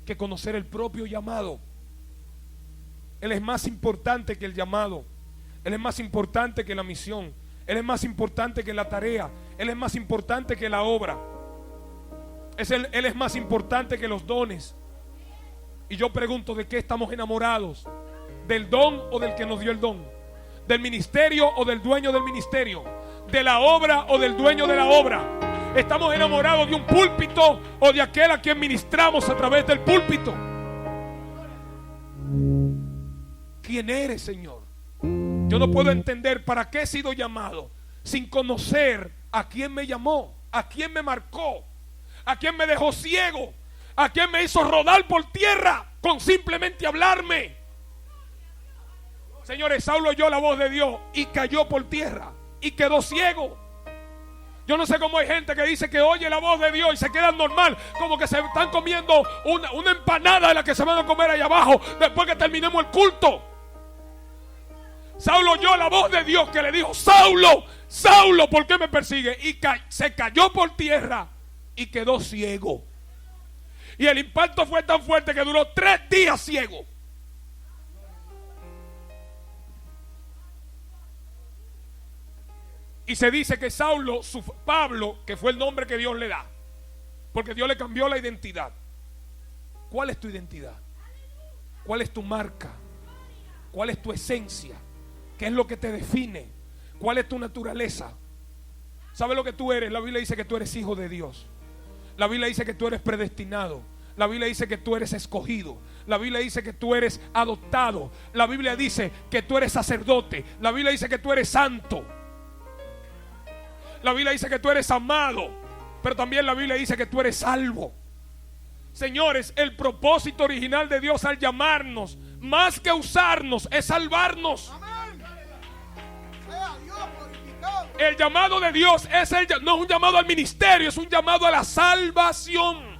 que conocer el propio llamado. Él es más importante que el llamado. Él es más importante que la misión. Él es más importante que la tarea. Él es más importante que la obra. Él es más importante que los dones. Y yo pregunto: ¿de qué estamos enamorados? ¿Del don o del que nos dio el don? ¿Del ministerio o del dueño del ministerio? ¿De la obra o del dueño de la obra? ¿Estamos enamorados de un púlpito o de aquel a quien ministramos a través del púlpito? ¿Quién eres, Señor? Yo no puedo entender para qué he sido llamado sin conocer a quién me llamó, a quién me marcó, a quién me dejó ciego, a quién me hizo rodar por tierra con simplemente hablarme. Señores, Saulo oyó la voz de Dios y cayó por tierra y quedó ciego. Yo no sé cómo hay gente que dice que oye la voz de Dios y se quedan normal, como que se están comiendo una empanada de la que se van a comer allá abajo después que terminemos el culto. Saulo oyó la voz de Dios que le dijo: Saulo, Saulo, ¿por qué me persigue? Y se cayó por tierra y quedó ciego. Y el impacto fue tan fuerte que duró 3 días ciego. Y se dice que Saulo, Pablo, que fue el nombre que Dios le da, porque Dios le cambió la identidad. ¿Cuál es tu identidad? ¿Cuál es tu marca? ¿Cuál es tu esencia? ¿Qué es lo que te define? ¿Cuál es tu naturaleza? ¿Sabes lo que tú eres? La Biblia dice que tú eres hijo de Dios. La Biblia dice que tú eres predestinado. La Biblia dice que tú eres escogido. La Biblia dice que tú eres adoptado. La Biblia dice que tú eres sacerdote. La Biblia dice que tú eres santo. La Biblia dice que tú eres amado. pero también la Biblia dice que tú eres salvo. Señores, el propósito original de Dios al llamarnos, más que usarnos, es salvarnos. Amén. Sea Dios glorificado. El llamado de Dios no es un llamado al ministerio, es un llamado a la salvación.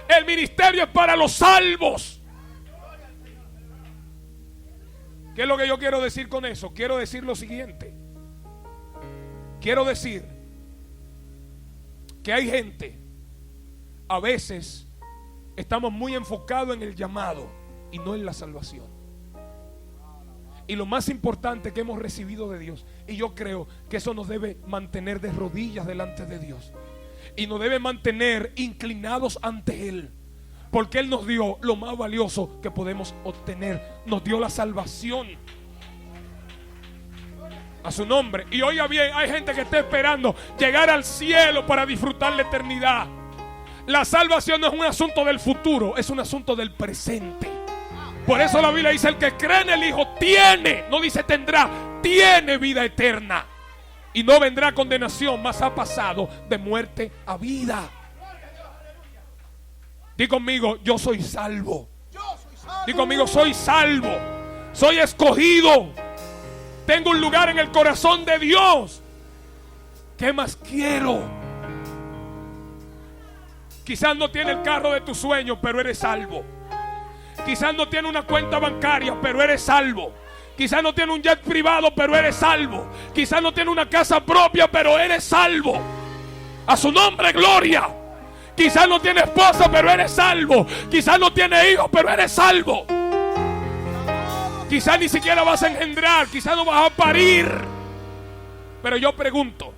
El ministerio es para los salvos. ¿Qué es lo que yo quiero decir con eso? Quiero decir lo siguiente. Quiero decir que hay gente, a veces estamos muy enfocados en el llamado y no en la salvación. Y lo más importante que hemos recibido de Dios, y yo creo que eso nos debe mantener de rodillas delante de Dios y nos debe mantener inclinados ante Él, porque Él nos dio lo más valioso que podemos obtener. Nos dio la salvación. A su nombre. Y oiga bien, hay gente que está esperando llegar al cielo para disfrutar la eternidad. La salvación no es un asunto del futuro, es un asunto del presente. Por eso la Biblia dice: el que cree en el Hijo tiene, no dice tendrá, tiene vida eterna. Y no vendrá condenación, mas ha pasado de muerte a vida. Di conmigo: yo soy salvo. Di conmigo: soy salvo. Soy escogido. Tengo un lugar en el corazón de Dios. ¿Qué más quiero? Quizás no tiene el carro de tus sueños, pero eres salvo. Quizás no tiene una cuenta bancaria, pero eres salvo. Quizás no tiene un jet privado, pero eres salvo. Quizás no tiene una casa propia, pero eres salvo. A su nombre, gloria. Quizás no tiene esposa, pero eres salvo. Quizás no tiene hijos, pero eres salvo. Quizás ni siquiera vas a engendrar, quizás no vas a parir. Pero yo pregunto,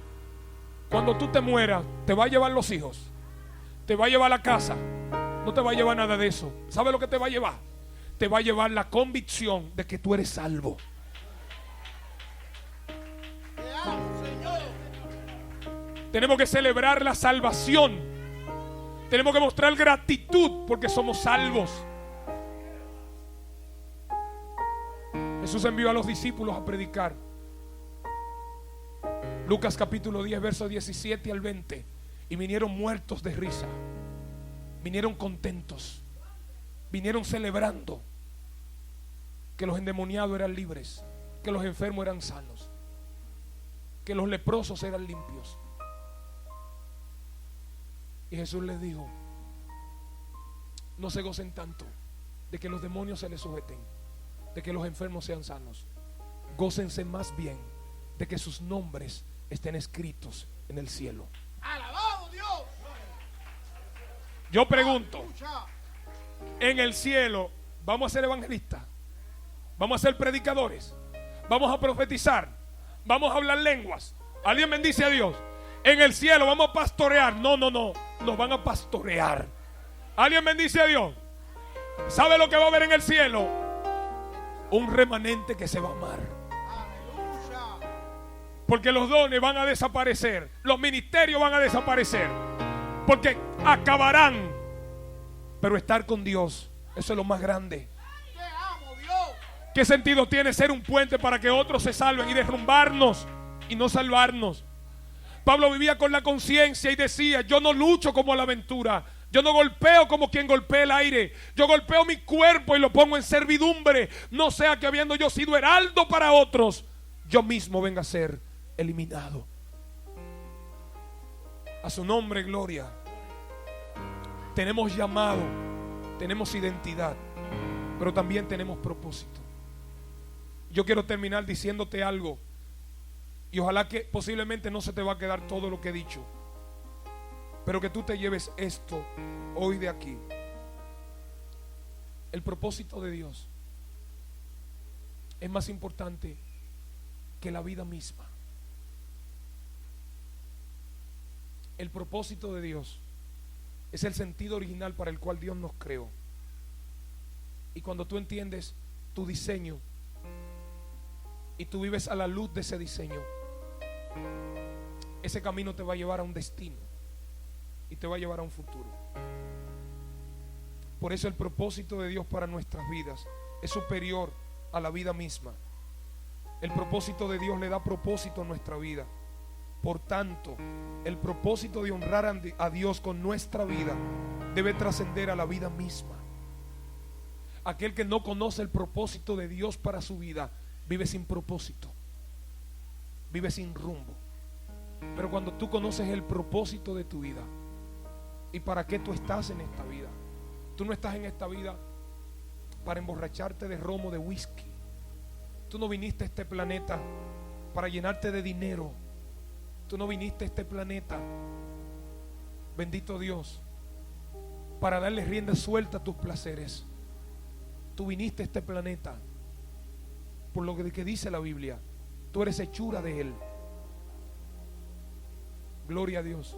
cuando tú te mueras, ¿te va a llevar los hijos? ¿Te va a llevar la casa? No te va a llevar nada de eso. ¿Sabes lo que te va a llevar? Te va a llevar la convicción de que tú eres salvo. Te amo, Señor. Tenemos que celebrar la salvación. Tenemos que mostrar gratitud porque somos salvos. Jesús envió a los discípulos a predicar. Lucas capítulo 10, versos 17 al 20. Y vinieron muertos de risa. Vinieron contentos. Vinieron celebrando que los endemoniados eran libres, que los enfermos eran sanos, que los leprosos eran limpios. Y Jesús les dijo: no se gocen tanto de que los demonios se les sujeten, de que los enfermos sean sanos. Gócense más bien de que sus nombres estén escritos en el cielo. Alabado Dios. Yo pregunto, en el cielo, ¿vamos a ser evangelistas? ¿Vamos a ser predicadores? ¿Vamos a profetizar? ¿Vamos a hablar lenguas? ¿Alguien bendice a Dios? En el cielo, ¿vamos a pastorear? No, nos van a pastorear. ¿Alguien bendice a Dios? ¿Sabe lo que va a haber en el cielo? Un remanente que se va a amar. Aleluya. Porque los dones van a desaparecer, los ministerios van a desaparecer, porque acabarán. Pero estar con Dios, eso es lo más grande. Te amo, Dios. ¿Qué sentido tiene ser un puente para que otros se salven y derrumbarnos y no salvarnos? Pablo vivía con la conciencia y decía: yo no lucho como a la aventura, yo no golpeo como quien golpea el aire, yo golpeo mi cuerpo y lo pongo en servidumbre, no sea que habiendo yo sido heraldo para otros, yo mismo venga a ser eliminado. A su nombre, gloria. Tenemos llamado, tenemos identidad, pero también tenemos propósito. Yo quiero terminar diciéndote algo, y ojalá que posiblemente no se te va a quedar todo lo que he dicho, pero que tú te lleves esto hoy de aquí. El propósito de Dios es más importante que la vida misma. El propósito de Dios es el sentido original para el cual Dios nos creó. Y cuando tú entiendes tu diseño y tú vives a la luz de ese diseño, ese camino te va a llevar a un destino y te va a llevar a un futuro. Por eso el propósito de Dios para nuestras vidas es superior a la vida misma. El propósito de Dios le da propósito a nuestra vida. Por tanto, el propósito de honrar a Dios con nuestra vida debe trascender a la vida misma. Aquel que no conoce el propósito de Dios para su vida vive sin propósito, vive sin rumbo. Pero cuando tú conoces el propósito de tu vida y para qué tú estás en esta vida, tú no estás en esta vida para emborracharte de romo, de whisky. Tú no viniste a este planeta para llenarte de dinero. Tú no viniste a este planeta, bendito Dios, para darle rienda suelta a tus placeres. Tú viniste a este planeta por lo que dice la Biblia. Tú eres hechura de Él. Gloria a Dios.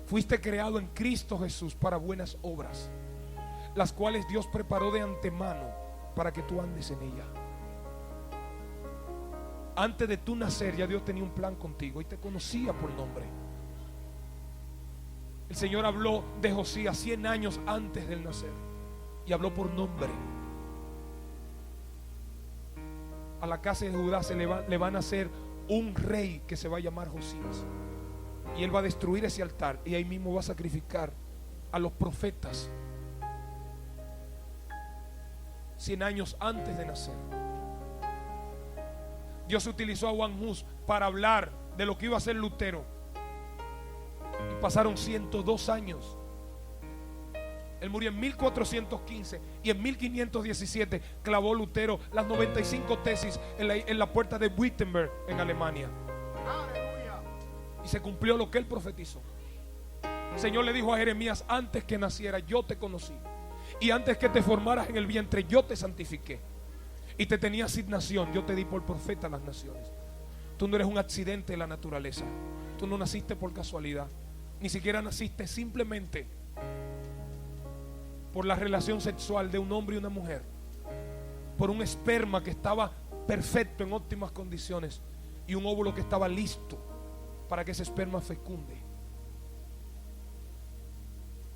Fuiste creado en Cristo Jesús para buenas obras, las cuales Dios preparó de antemano para que tú andes en ella. Antes de tu nacer ya Dios tenía un plan contigo y te conocía por nombre. El Señor habló de Josías 100 años antes del nacer y habló por nombre. A la casa de Judá le van a hacer un rey que se va a llamar Josías, y él va a destruir ese altar y ahí mismo va a sacrificar a los profetas 100 años antes de nacer. Dios utilizó a Juan Hus para hablar de lo que iba a ser Lutero, y pasaron 102 años. Él murió en 1415 y en 1517 clavó Lutero las 95 tesis en la puerta de Wittenberg en Alemania. Aleluya. Y se cumplió lo que él profetizó. El Señor le dijo a Jeremías: antes que naciera yo te conocí, y antes que te formaras en el vientre yo te santifiqué, y te tenía asignación, yo te di por profeta a las naciones. Tú no eres un accidente de la naturaleza. Tú no naciste por casualidad. Ni siquiera naciste simplemente por la relación sexual de un hombre y una mujer, por un esperma que estaba perfecto, en óptimas condiciones, y un óvulo que estaba listo para que ese esperma fecunde.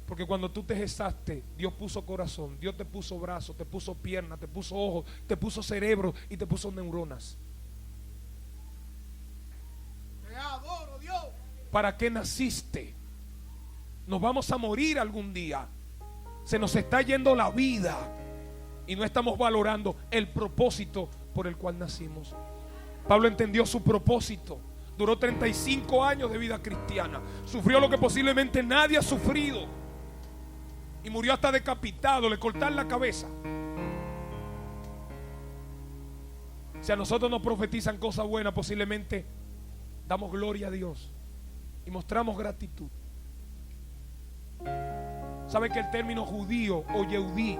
Porque cuando tú te gestaste, Dios puso corazón, Dios te puso brazos, te puso piernas, te puso ojos, te puso cerebro y te puso neuronas. Te adoro, Dios. ¿Para qué naciste? Nos vamos a morir algún día. Se nos está yendo la vida y no estamos valorando el propósito por el cual nacimos. Pablo entendió su propósito. Duró 35 años de vida cristiana. Sufrió lo que posiblemente nadie ha sufrido. Y murió hasta decapitado, le cortaron la cabeza. Si a nosotros nos profetizan cosas buenas, posiblemente damos gloria a Dios y mostramos gratitud. ¿Sabe que el término judío o yehudí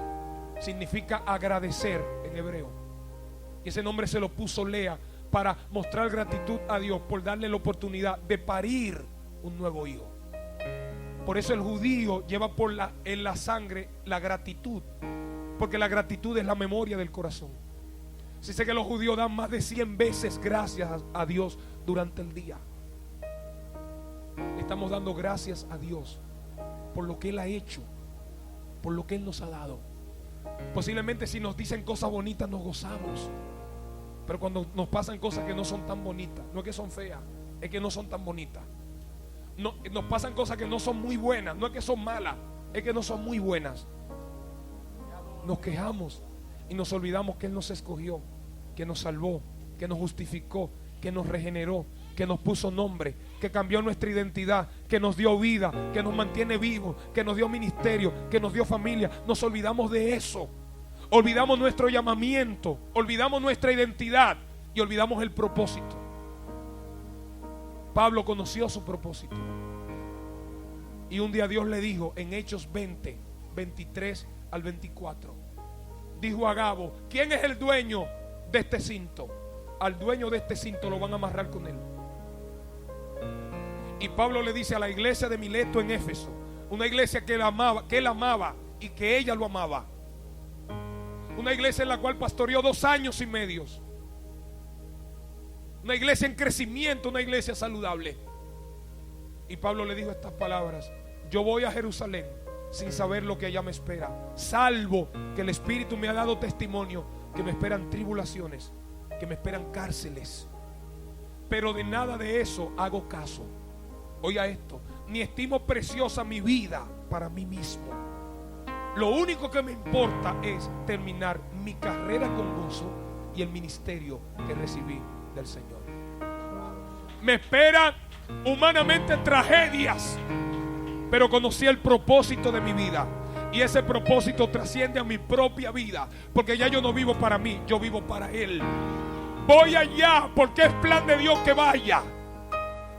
significa agradecer en hebreo? Y ese nombre se lo puso Lea para mostrar gratitud a Dios por darle la oportunidad de parir un nuevo hijo. Por eso el judío lleva en la sangre la gratitud, porque la gratitud es la memoria del corazón. Si sé que los judíos dan más de 100 veces gracias a Dios durante el día. Estamos dando gracias a Dios por lo que Él ha hecho, por lo que Él nos ha dado. Posiblemente si nos dicen cosas bonitas nos gozamos, pero cuando nos pasan cosas que no son tan bonitas, no es que son feas, es que no son tan bonitas. No, nos pasan cosas que no son muy buenas, no es que son malas, es que no son muy buenas. Nos quejamos y nos olvidamos que Él nos escogió, que nos salvó, que nos justificó, que nos regeneró, que nos puso nombre, que cambió nuestra identidad, que nos dio vida, que nos mantiene vivos, que nos dio ministerio, que nos dio familia. Nos olvidamos de eso. Olvidamos nuestro llamamiento, olvidamos nuestra identidad y olvidamos el propósito. Pablo conoció su propósito. Y un día Dios le dijo en Hechos 20, 23 al 24. Dijo a Agabo: ¿quién es el dueño de este cinto? Al dueño de este cinto lo van a amarrar con él. Y Pablo le dice a la iglesia de Mileto en Éfeso, una iglesia que él amaba y que ella lo amaba, una iglesia en la cual pastoreó 2 años y medio, una iglesia en crecimiento, una iglesia saludable. Y Pablo le dijo estas palabras: yo voy a Jerusalén sin saber lo que allá me espera, salvo que el Espíritu me ha dado testimonio que me esperan tribulaciones, que me esperan cárceles. pero de nada de eso hago caso. Oiga esto, ni estimo preciosa mi vida para mí mismo. Lo único que me importa es terminar mi carrera con gozo y el ministerio que recibí del Señor. Me esperan humanamente tragedias, pero conocí el propósito de mi vida, y ese propósito trasciende a mi propia vida, porque ya yo no vivo para mí, yo vivo para Él. Voy allá porque es plan de Dios que vaya,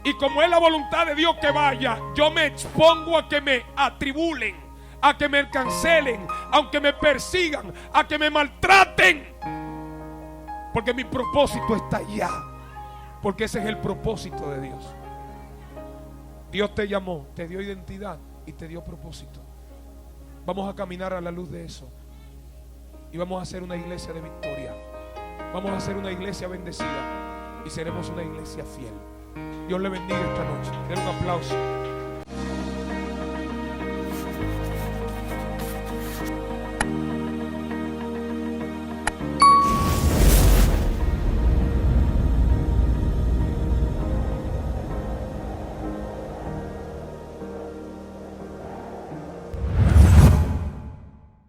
y como es la voluntad de Dios que vaya, yo me expongo a que me atribulen, a que me cancelen, aunque me persigan, a que me maltraten, porque mi propósito está allá, porque ese es el propósito de Dios. Dios te llamó, te dio identidad y te dio propósito. Vamos a caminar a la luz de eso, y vamos a hacer una iglesia de victoria. Vamos a hacer una iglesia bendecida, y seremos una iglesia fiel. Dios le bendiga esta noche. Den un aplauso.